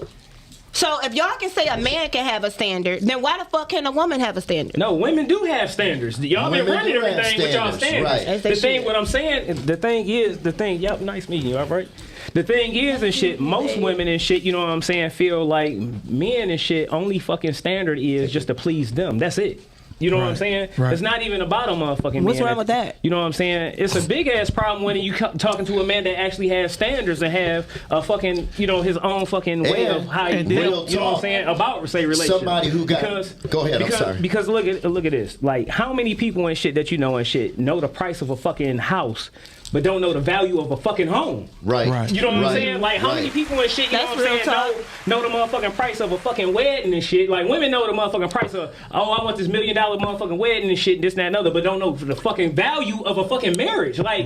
So if y'all can say a man can have a standard, then why the fuck can a woman have a standard? No, women do have standards. Y'all been running everything with y'all standards. Right. The thing, what I'm saying, yep, nice meeting you, all right? The thing is and shit, most women and shit, you know what I'm saying, feel like men and shit, only fucking standard is just to please them. That's it. You know what I'm saying? Right. It's not even about a motherfucking What's man. wrong with that? You know what I'm saying? It's a big ass problem when you talking to a man that actually has standards and have a fucking, you know, his own fucking way of how he feel, you know what I'm saying, about, say, relationships. Somebody who got... Go ahead, I'm sorry. Because look at this. Like, how many people and shit that you know and shit know the price of a fucking house but don't know the value of a fucking home? Right. You know what I'm saying? Like, how many people and shit, you know what I'm saying, know the motherfucking price of a fucking wedding and shit? Like, women know the motherfucking price of, oh, I want this $1 million motherfucking wedding and shit, this, that, and other, but don't know the fucking value of a fucking marriage. Like,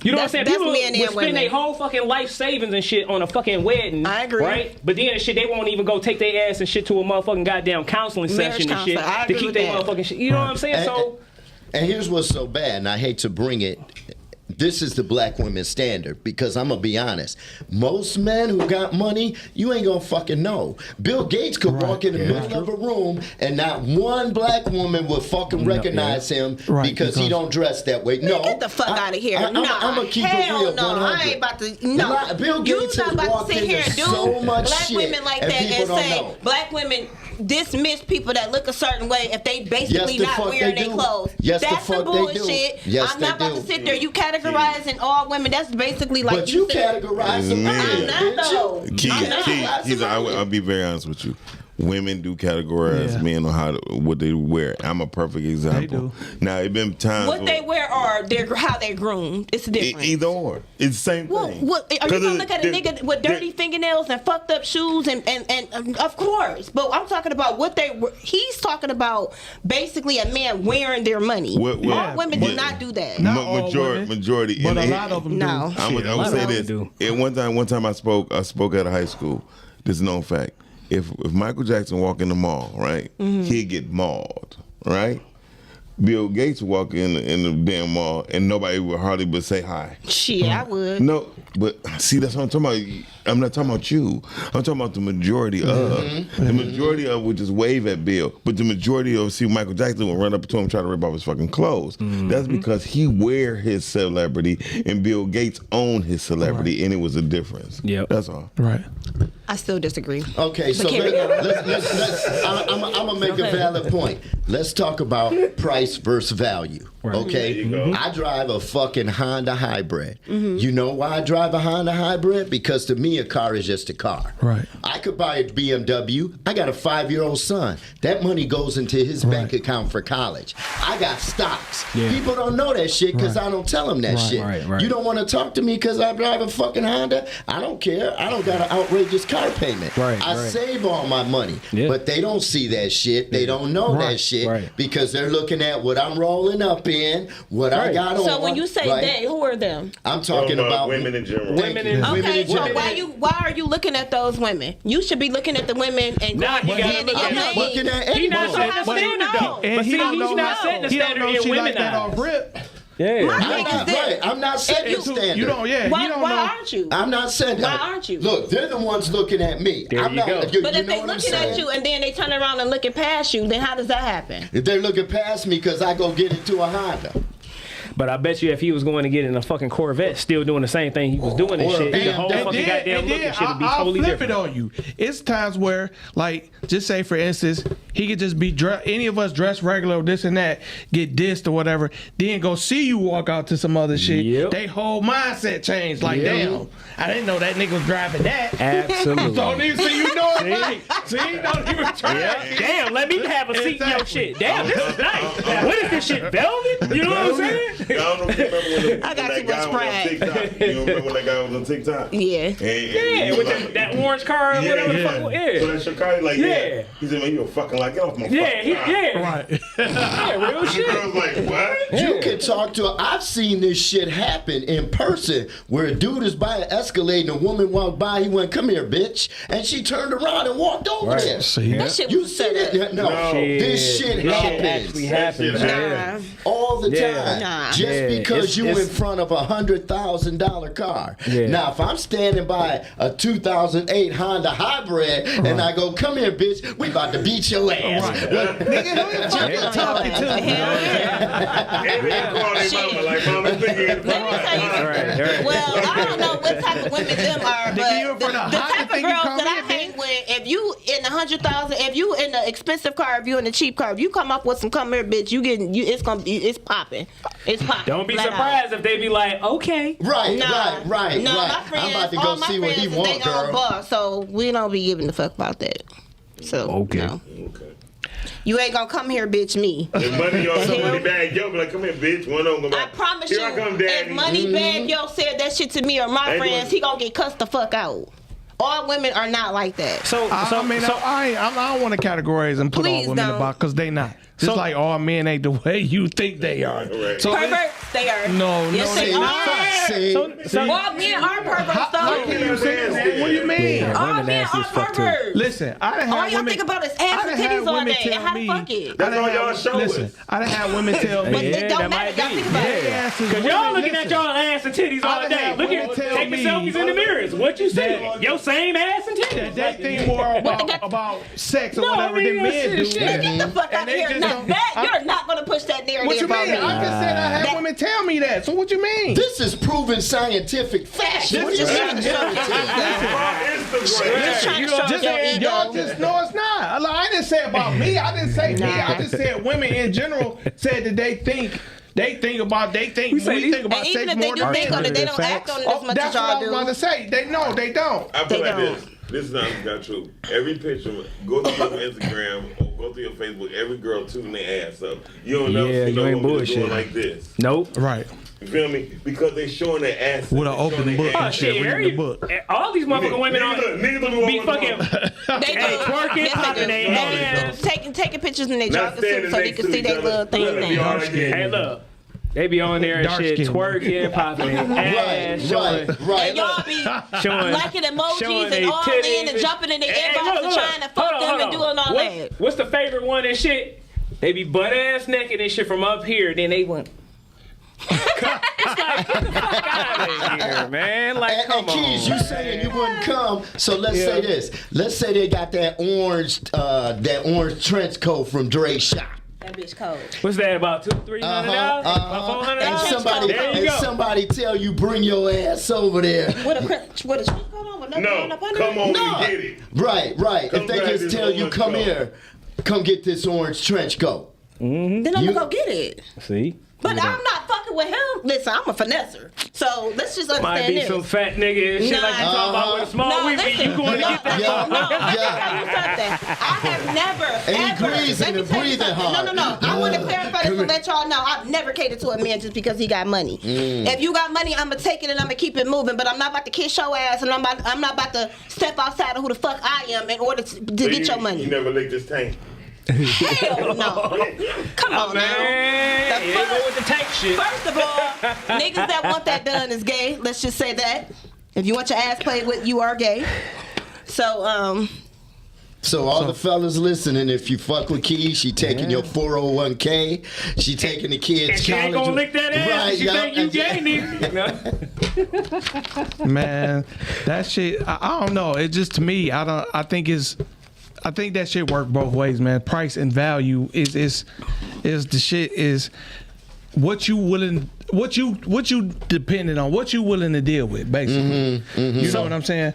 you know what I'm saying? People would spend their whole fucking life savings and shit on a fucking wedding. I agree. Right? But then shit, they won't even go take their ass and shit to a motherfucking goddamn counseling session and shit to keep their motherfucking shit. You know what I'm saying? And here's what's so bad, and I hate to bring it. This is the black women standard, because I'm gonna be honest. Most men who got money, you ain't gonna fucking know. Bill Gates could walk in the middle of a room and not one black woman would fucking recognize him because he don't dress that way. No, get the fuck out of here. I'm gonna keep it real. 100. I ain't about to. No, Bill Gates you not about to sit here and do so much black shit, women like that and say black women dismiss people that look a certain way if they basically not wearing their clothes. That's some bullshit. I'm not about to sit there. You categorizing all women. That's basically like. But you categorize them. I'm not though. Keith, I'll be very honest with you. Women do categorize men on what they wear. I'm a perfect example. They do. Now it been times what they wear or how they groomed. It's different. Either or, it's the same thing. What are you gonna look at a nigga with dirty fingernails and fucked up shoes and of course, but I'm talking about what they were. He's talking about basically a man wearing their money. All women do not do that. Majority, but a lot of them do. I would say this. At one time I spoke at a high school. This is known fact. If Michael Jackson walk in the mall, right, he'd get mauled, right? Bill Gates walk in the damn mall and nobody would hardly but say hi. Shit, I would. No, but see, that's what I'm talking about. I'm not talking about you. I'm talking about the majority of. The majority of would just wave at Bill, but the majority of Michael Jackson would run up to him and try to rip off his fucking clothes. That's because he wear his celebrity and Bill Gates owned his celebrity, and it was a difference. Yeah, that's all. Right. I still disagree. Okay, so I'm gonna make a valid point. Let's talk about price versus value. Right. Okay, I drive a fucking Honda hybrid. You know why I drive a Honda hybrid? Because to me, a car is just a car. Right. I could buy a BMW. I got a 5-year-old son. That money goes into his bank account for college. I got stocks. People don't know that shit because I don't tell them that shit. You don't want to talk to me because I drive a fucking Honda? I don't care. I don't got an outrageous car payment. I save all my money. But they don't see that shit. They don't know that shit because they're looking at what I'm rolling up in, what I got on. So when you say they, who are them? I'm talking about women in general. Okay, so why are you looking at those women? You should be looking at the women and going I'm not looking at He's not anybody. setting the standard though. And He's not setting the standard in women's eyes. I'm not setting the standard. You don't. Yeah. Why aren't you? I'm not saying that. Why aren't you? Look, they're the ones looking at me. There you go. But if they're looking at you and then they turn around and looking past you, then how does that happen? If they're looking past me because I go get into a Honda. But I bet you if he was going to get in a fucking Corvette, still doing the same thing he was doing and shit, the whole fucking goddamn look and shit would be totally different. I'll flip it on you. It's times where, like, just say for instance, he could just be any of us dressed regular, this and that, get dissed or whatever, then go see you walk out to some other shit. They whole mindset changed. Like, damn, I didn't know that nigga was driving that. Absolutely. Don't even see you know it right. See, don't even try. Damn, let me have a seat in your shit. Damn, this is nice. What is this shit, velvet? You know what I'm saying? Y'all don't remember when I got that too guy much was on pride. TikTok? You don't remember when that guy was on TikTok? Yeah. Yeah, with that orange car, whatever the fuck. Yeah. So that Shakari like, Yeah. He said, man, you a fucking like, get off my Yeah, fucking car. yeah. Right. Yeah, real The shit. girl's like, what? You can talk to. I've seen this shit happen in person, where a dude is by an Escalade and a woman walked by. He went, "Come here, bitch," and she turned around and walked over there. See, That shit You was see set that? up. No, this shit happens actually happens. Nah. all the time. Nah. Just Yeah, because you it's- in front of $100,000 car. Yeah. Now, if I'm standing by a 2008 Honda Hybrid and I go, "Come here, bitch," we about to beat your ass. nigga, who the fuck you talking to? And they call their mama like, mama, thinking Let me tell you something. Well, I don't know what type of women them are, Nigga, you in but front the of a type Honda of thing, you girls call that me I a hang with, if you in the 100,000, if you in the expensive car, if you in the cheap car, if you come up with some "come here, bitch," it's popping. It's popping. Don't be Flat surprised if they be like, okay. Right, Nah, right. No, my friends, I'm about to all go my see what he friends, want, they all girl. boss, so we don't be giving a fuck about that. So Okay. no. Okay. You ain't gonna come here, bitch, me. If money on somebody bag, yo, be like, come here, bitch. One of them go I back. promise Here you, I come, if daddy. Moneybag Yo said that shit to me or my Ain't friends, doing- he gonna get cussed the fuck out. All women are not like that. So, I don't want to categorize and put Please all women in don't. the box because they not. Just So- like all men ain't the way you think they are. Right. So it's- Perverts, they are. No, Yes, no, they they are. not. so All men are perverts, How though. can you say that? What do you mean? Yeah. All Women men nasty are as fuck, too. perverts. Listen, I done had All y'all women. think about is I ass done and had titties all women day and tell how to me. fuck it. That's all y'all show Listen, us. I done had women tell But me. it that don't matter. might Y'all be. think about it. Their asses Cause y'all women, looking at listen. y'all ass and titties all I done day. had Look women at tell taking me- selfies in the mirrors. What you see? Your same ass and titties. They think more about sex or No, whatever I mean, than men do. shit. Get the fuck out of they here. just Now, don't- that, you're not going to push that narrative What you about mean? me. I just said I had That- women tell me that. So what you mean? This is proven scientific fact. What are you Just saying? trying to show you. Instagram. Just trying to You show know, you your ego. Y'all just no, it's not. I didn't say about me. I didn't say me. I just said women in general said that we think about say sex these- more And even sex if they more do than think men. on it, they don't act on it as much That's as what I y'all was do. about to say. They don't. I feel They like don't. this. This is not true. Every picture, go to your Instagram or go to your Facebook. Every girl tooting their ass up. You don't know. Yeah, you ain't woman that's doing bullshitting. like this. Nope. Right. You feel me? Because they showing their ass With an open book and shit. Reading the book. All these motherfucking women on be fucking They hey, do. twerking, Yes, popping they their do. ass. Taking pictures in their Not joggers standing so they next can to see each their other. little thing Look, thing. y'all like this. Hey, look. They be on there and Dark shit, skin. twerking, popping their ass, showing. Right. And y'all be Showing, liking showing emojis they and all titties in and jumping in their Hey, inbox look, and trying to fuck them and doing all that. What's the favorite one and shit? They be butt ass naked and shit from up here, then they went. It's like, get the fuck out of here, man. Like, And come Keys, on. you saying you wouldn't come? So let's say this. Let's say they got that orange trench coat from Dre's shop. That bitch cold. What's that, about $200-$300? About $400? There you go. And somebody tell you bring your ass over there. With a trench coat on with nothing on No, up under come it? on No. and get it. Right. Come If they grab just this tell you, orange come coat. here, come get this orange trench coat. Then I'm You- gonna go get it. See? But I'm not fucking with him. Listen, I'm a finesser. So let's just Might understand be this. some fat nigga and shit like you talking about with a small wee wee. You going to get that? Yeah. No, let me Yeah. tell you something. I have never, And he ever. breathing Let me and tell you breathing something. hard. No. I want to clarify this and let y'all know I've never catered to a man just because he got money. If you got money, I'm gonna take it and I'm gonna keep it moving. But I'm not about to kiss your ass and I'm not about to step outside of who the fuck I am in order to get your money. You never licked this tank. Hell no. Come on, Man, now. here they go with the tank shit. First of all, niggas that want that done is gay. Let's just say that. If you want your ass played with, you are gay. So, So all the fellas listening, if you fuck with Keys, she taking your 401k, she taking the kids' And she college. ain't gonna lick that ass. Right, She yup, think you and- gay, nigga. Man, that shit. I don't know. It just to me. I think that shit work both ways, man. Price and value is the shit is what you willing, what you dependent on, what you willing to deal with, basically. You know what I'm saying?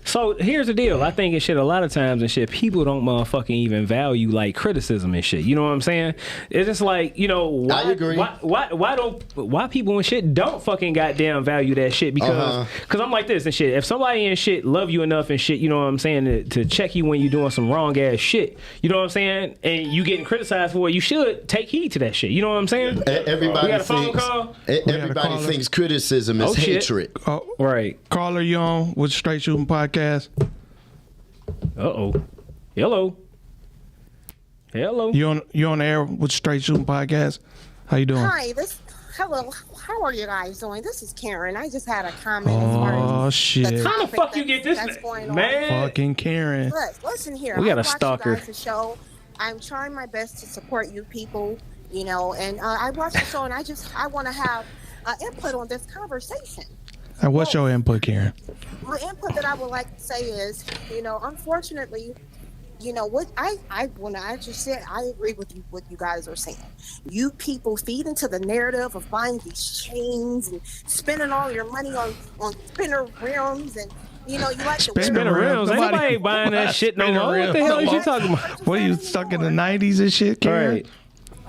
So here's the deal. I think and shit a lot of times and shit people don't motherfucking even value like criticism and shit. You know what I'm saying? It's just like, you know, why, I agree. Why people and shit don't fucking goddamn value that shit because I'm like this and shit. If somebody and shit love you enough and shit, you know what I'm saying, to check you when you're doing some wrong ass shit, you know what I'm saying, and you getting criticized for it, you should take heed to that shit. You know what I'm saying? Everybody we got a phone call. Everybody thinks criticism is hatred. Oh, right. Caller, you on with Str8 Shoot'N podcast? Hello. You on the air with Str8 Shoot'N podcast? How you doing? Hi, hello. How are you guys doing? This is Karen. I just had a comment as far as Oh shit! How the fuck you get this man? Fucking Karen. Listen here. We got a watch stalker. You guys the show. I'm trying my best to support you people. You know, and I watch the show, and I want to have input on this conversation. And what's your input, Karen? My input that I would like to say is, you know, unfortunately, you know what when I just said I agree with you what you guys are saying. You people feed into the narrative of buying these chains and spending all your money on spinner rims and you know you like to wear Spinner rims. Ain't nobody buying that shit no more. What the hell is you talking about? What are you stuck in the 90s and shit, Karen? Right.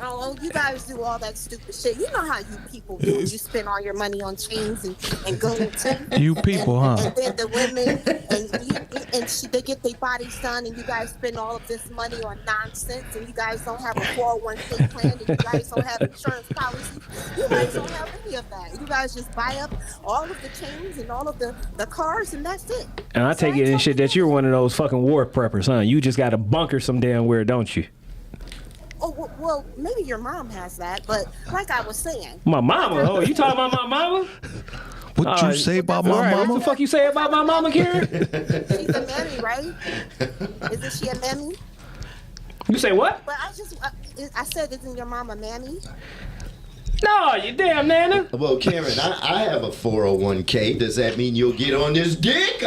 Oh, you guys do all that stupid shit. You know how you people do. You spend all your money on chains and gold too. You people, huh? And then the women, they get their bodies done, and you guys spend all of this money on nonsense, and you guys don't have a 401k plan, and you guys don't have insurance policy. You guys don't have any of that. You guys just buy up all of the chains and all of the cars, and that's it. And I take it and shit that you're one of those fucking war preppers, huh? You just got to bunker some damn where, don't you? Oh, well, maybe your mom has that, but like I was saying. My mama? Oh, you talking about my mama? What you say about my mama? What the fuck you say about my mama, Karen? She's a mammy, right? Isn't she a mammy? You say what? But I said, isn't your mama mammy? No, you damn nana. Well, Karen, I have a 401k. Does that mean you'll get on this dick?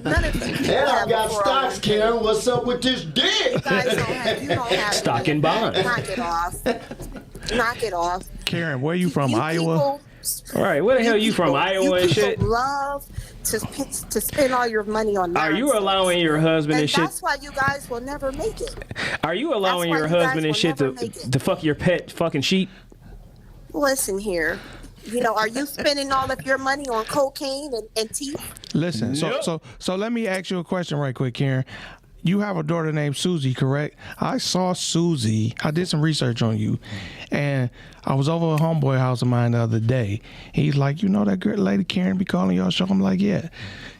None of you And I've got stocks, Karen. What's up with this dick? You guys you don't have stock and bond. Knock it off. Karen, where you from? Iowa? All right, where the hell you from? Iowa and shit? Love to spend all your money on nonsense. Are you allowing your husband and shit? That's why you guys will never make it. Are you allowing your husband and shit to fuck your pet fucking sheep? Listen here. You know, are you spending all of your money on cocaine and teeth? Listen, so let me ask you a question right quick, Karen. You have a daughter named Susie, correct? I saw Susie. I did some research on you, and I was over a homeboy house of mine the other day. He's like, you know that girl, lady Karen be calling y'all show? I'm like, yeah.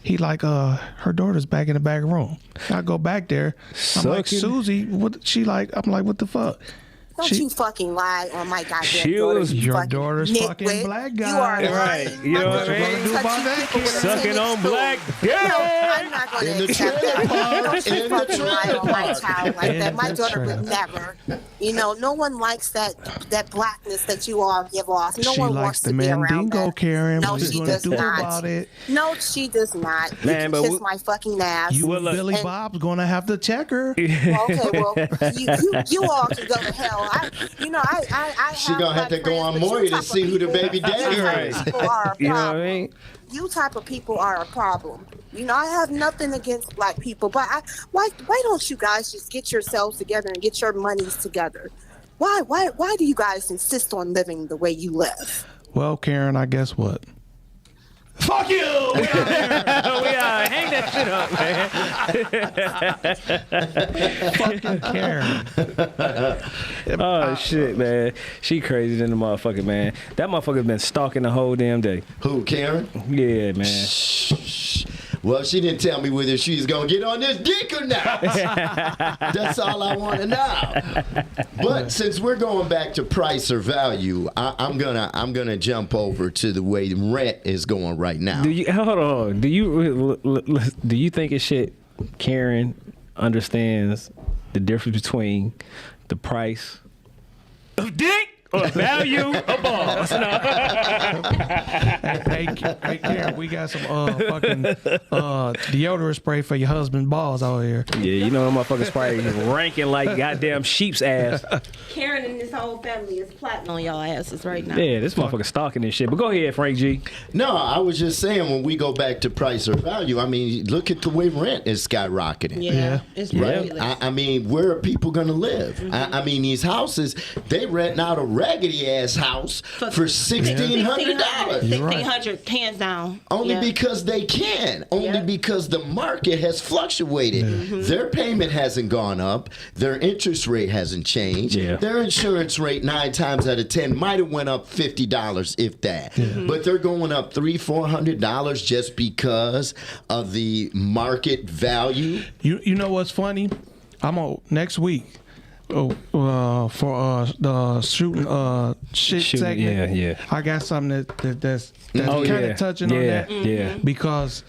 He like, her daughter's back in the back room. I go back there. I'm like, Susie, what? She like, I'm like, what the fuck? Don't you fucking lie on my goddamn daughter. You your daughter's fucking black guy. You are right. You know what I mean? Sucking on black guy. No, I'm not going to accept that. Don't you fucking lie on my child like that. My daughter would never. You know, no one likes that blackness that you all give off. No one wants to be around that. Karen. No, she does not. No, she does not. You can kiss my fucking ass. You and Billy Bob's going to have to check her. Okay, well, you all can go to hell. She gonna have to go on Maury to see who the baby daddy is. You know what I mean? You type of people are a problem. You know, I have nothing against black people, but why don't you guys just get yourselves together and get your monies together? Why do you guys insist on living the way you live? Well, Karen, I guess what? Fuck you! We are hang that shit up, man. Fucking Karen. Oh shit, man. She crazy than the motherfucker, man. That motherfucker's been stalking the whole damn day. Who, Karen? Yeah, man. Well, she didn't tell me whether she's gonna get on this dick or not. That's all I want to know. But since we're going back to price or value, I'm gonna jump over to the way rent is going right now. Hold on? Do you think it's shit? Karen understands the difference between the price of dick Value a boss. No. Hey, Karen, we got some fucking deodorant spray for your husband's balls out here. Yeah, you know them motherfuckers probably ranking like goddamn sheep's ass. Karen and this whole family is plotting on y'all asses right now. Yeah, this motherfucker stalking this shit. But go ahead, Frank G. No, I was just saying when we go back to price or value, I mean, look at the way rent is skyrocketing. Yeah, it's ridiculous. I mean, where are people going to live? I mean, these houses, they rent out a raggedy ass house for $1,600. $1,600, hands down. Only because they can. Only because the market has fluctuated. Their payment hasn't gone up. Their interest rate hasn't changed. Their insurance rate 9 times out of 10 might have went up $50 if that. But they're going up $300-$400 just because of the market value. You know what's funny? I'm on next week. for the shooting shit segment. Yeah. I got something that's kind of touching on that. Yeah. Because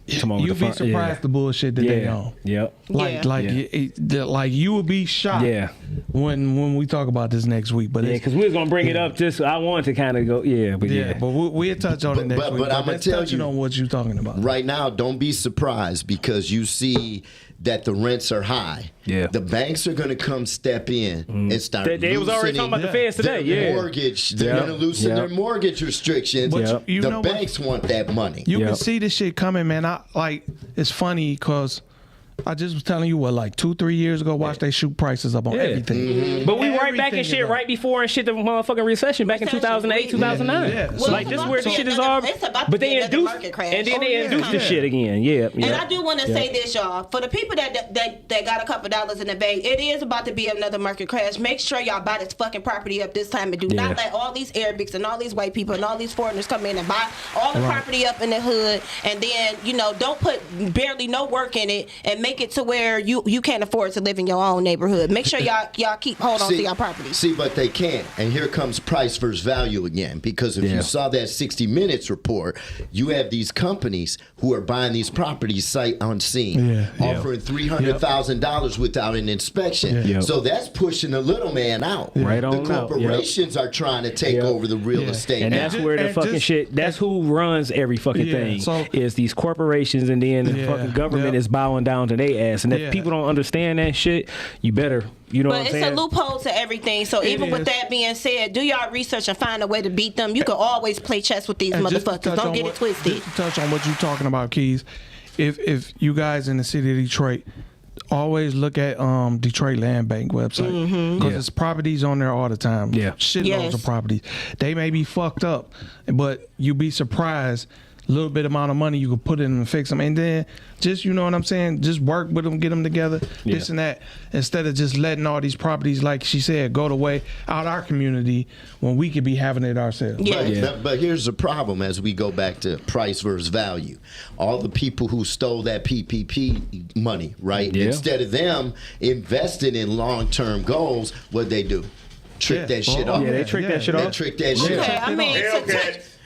you'd be surprised the bullshit that they own. Yep. Like you would be shocked. When we talk about this next week. But because we was gonna bring it up. Just I wanted to kind of go. But we'll touch on it next week. But I'm gonna tell you on what you're talking about right now. Don't be surprised because you see that the rents are high. Yeah. The banks are going to come step in and start They was already talking about the feds today. Their mortgage. They're going to loosen their mortgage restrictions. But the banks want that money. You can see this shit coming, man. It's funny because I just was telling you 2-3 years ago, watch they shoot prices up on everything. But we right back in shit right before and shit the motherfucking recession back in 2008, 2009. Like this is where the shit is all. But they induced and then they induced the shit again. And I do want to say this, y'all. For the people that got a couple dollars in the bank, it is about to be another market crash. Make sure y'all buy this fucking property up this time and do not let all these Arabics and all these white people and all these foreigners come in and buy all the property up in the hood and then don't put barely no work in it and make it to where you can't afford to live in your own neighborhood. Make sure y'all keep hold on to your property. But they can't. And here comes price versus value again. Because if you saw that 60 Minutes report, you have these companies who are buying these properties sight unseen, offering $300,000 without an inspection. So that's pushing the little man out. Right on. The corporations are trying to take over the real estate. And that's where the fucking shit. That's who runs every fucking thing. Is these corporations, and then the fucking government is bowing down to their ass. And if people don't understand that shit, you better. You know what I'm saying? But it's a loophole to everything. So even with that being said, do y'all research and find a way to beat them. You can always play chess with these motherfuckers. Don't get it twisted. Just to touch on what you're talking about, Keys. If you guys in the city of Detroit, always look at Detroit Land Bank website because it's properties on there all the time. Shitloads of properties. They may be fucked up, but you'd be surprised. Little bit amount of money you could put in and fix them, and then just you know what I'm saying, just work with them, get them together, this and that, instead of just letting all these properties, like she said, go the way out our community when we could be having it ourselves. But here's the problem as we go back to price versus value. All the people who stole that PPP money, right? Instead of them investing in long-term goals, what'd they do? Trick that shit off. They trick that shit off. They trick that shit off. I mean,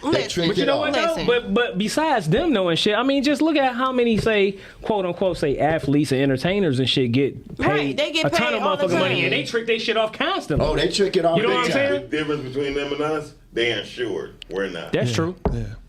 But you know what though? But besides them knowing shit, I mean, just look at how many quote unquote athletes and entertainers and shit get paid. They get a ton paid of motherfucking money, and they trick their shit off constantly. Oh, they trick it off. You know what I'm saying? The difference between them and us, they insured. We're not. That's true.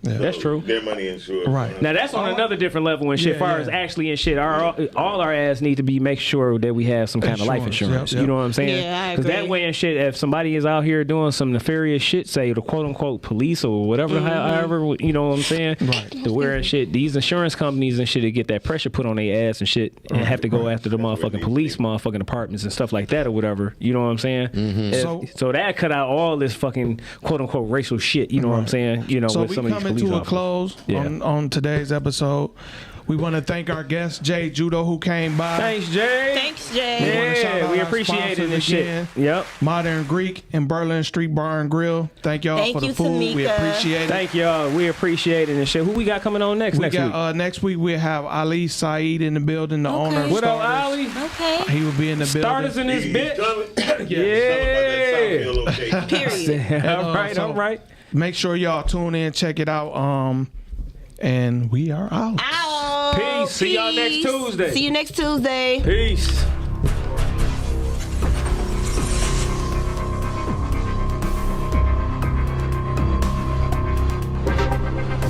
That's true. Their money insured. Right. Now that's on another different level and shit. Far as actually and shit, all our ass need to be make sure that we have some kind of life insurance. You know what I'm saying? Yeah, I agree. Because that way and shit, if somebody is out here doing some nefarious shit, say the quote unquote police or whatever, however, you know what I'm saying? Right. To where and shit, these insurance companies and shit, they get that pressure put on their ass and shit, and have to go after the motherfucking police, motherfucking departments and stuff like that or whatever. You know what I'm saying? So that cut out all this fucking quote unquote racial shit. You know what I'm saying? You know, so with some we of these coming police to a officers. close on today's episode. We want to thank our guest Jay Judo who came by. Thanks, Jay. Thanks, Jay. Yeah, we appreciate it and shit. Yep. Modern Greek and Berlin Street Bar and Grill. Thank y'all for the food. Tamika. We appreciate it. Thank y'all. We appreciate it and shit. Who we got coming on next week? Next week we'll have Ali Saeed in the building, the owner of What up, Starters. Ali? Okay. He will be in the Starters in building. this bitch. Yeah. Period. All right, all right. Make sure y'all tune in, check it out. And we are out. Ow. Peace. See y'all next Tuesday. See you next Tuesday. Peace.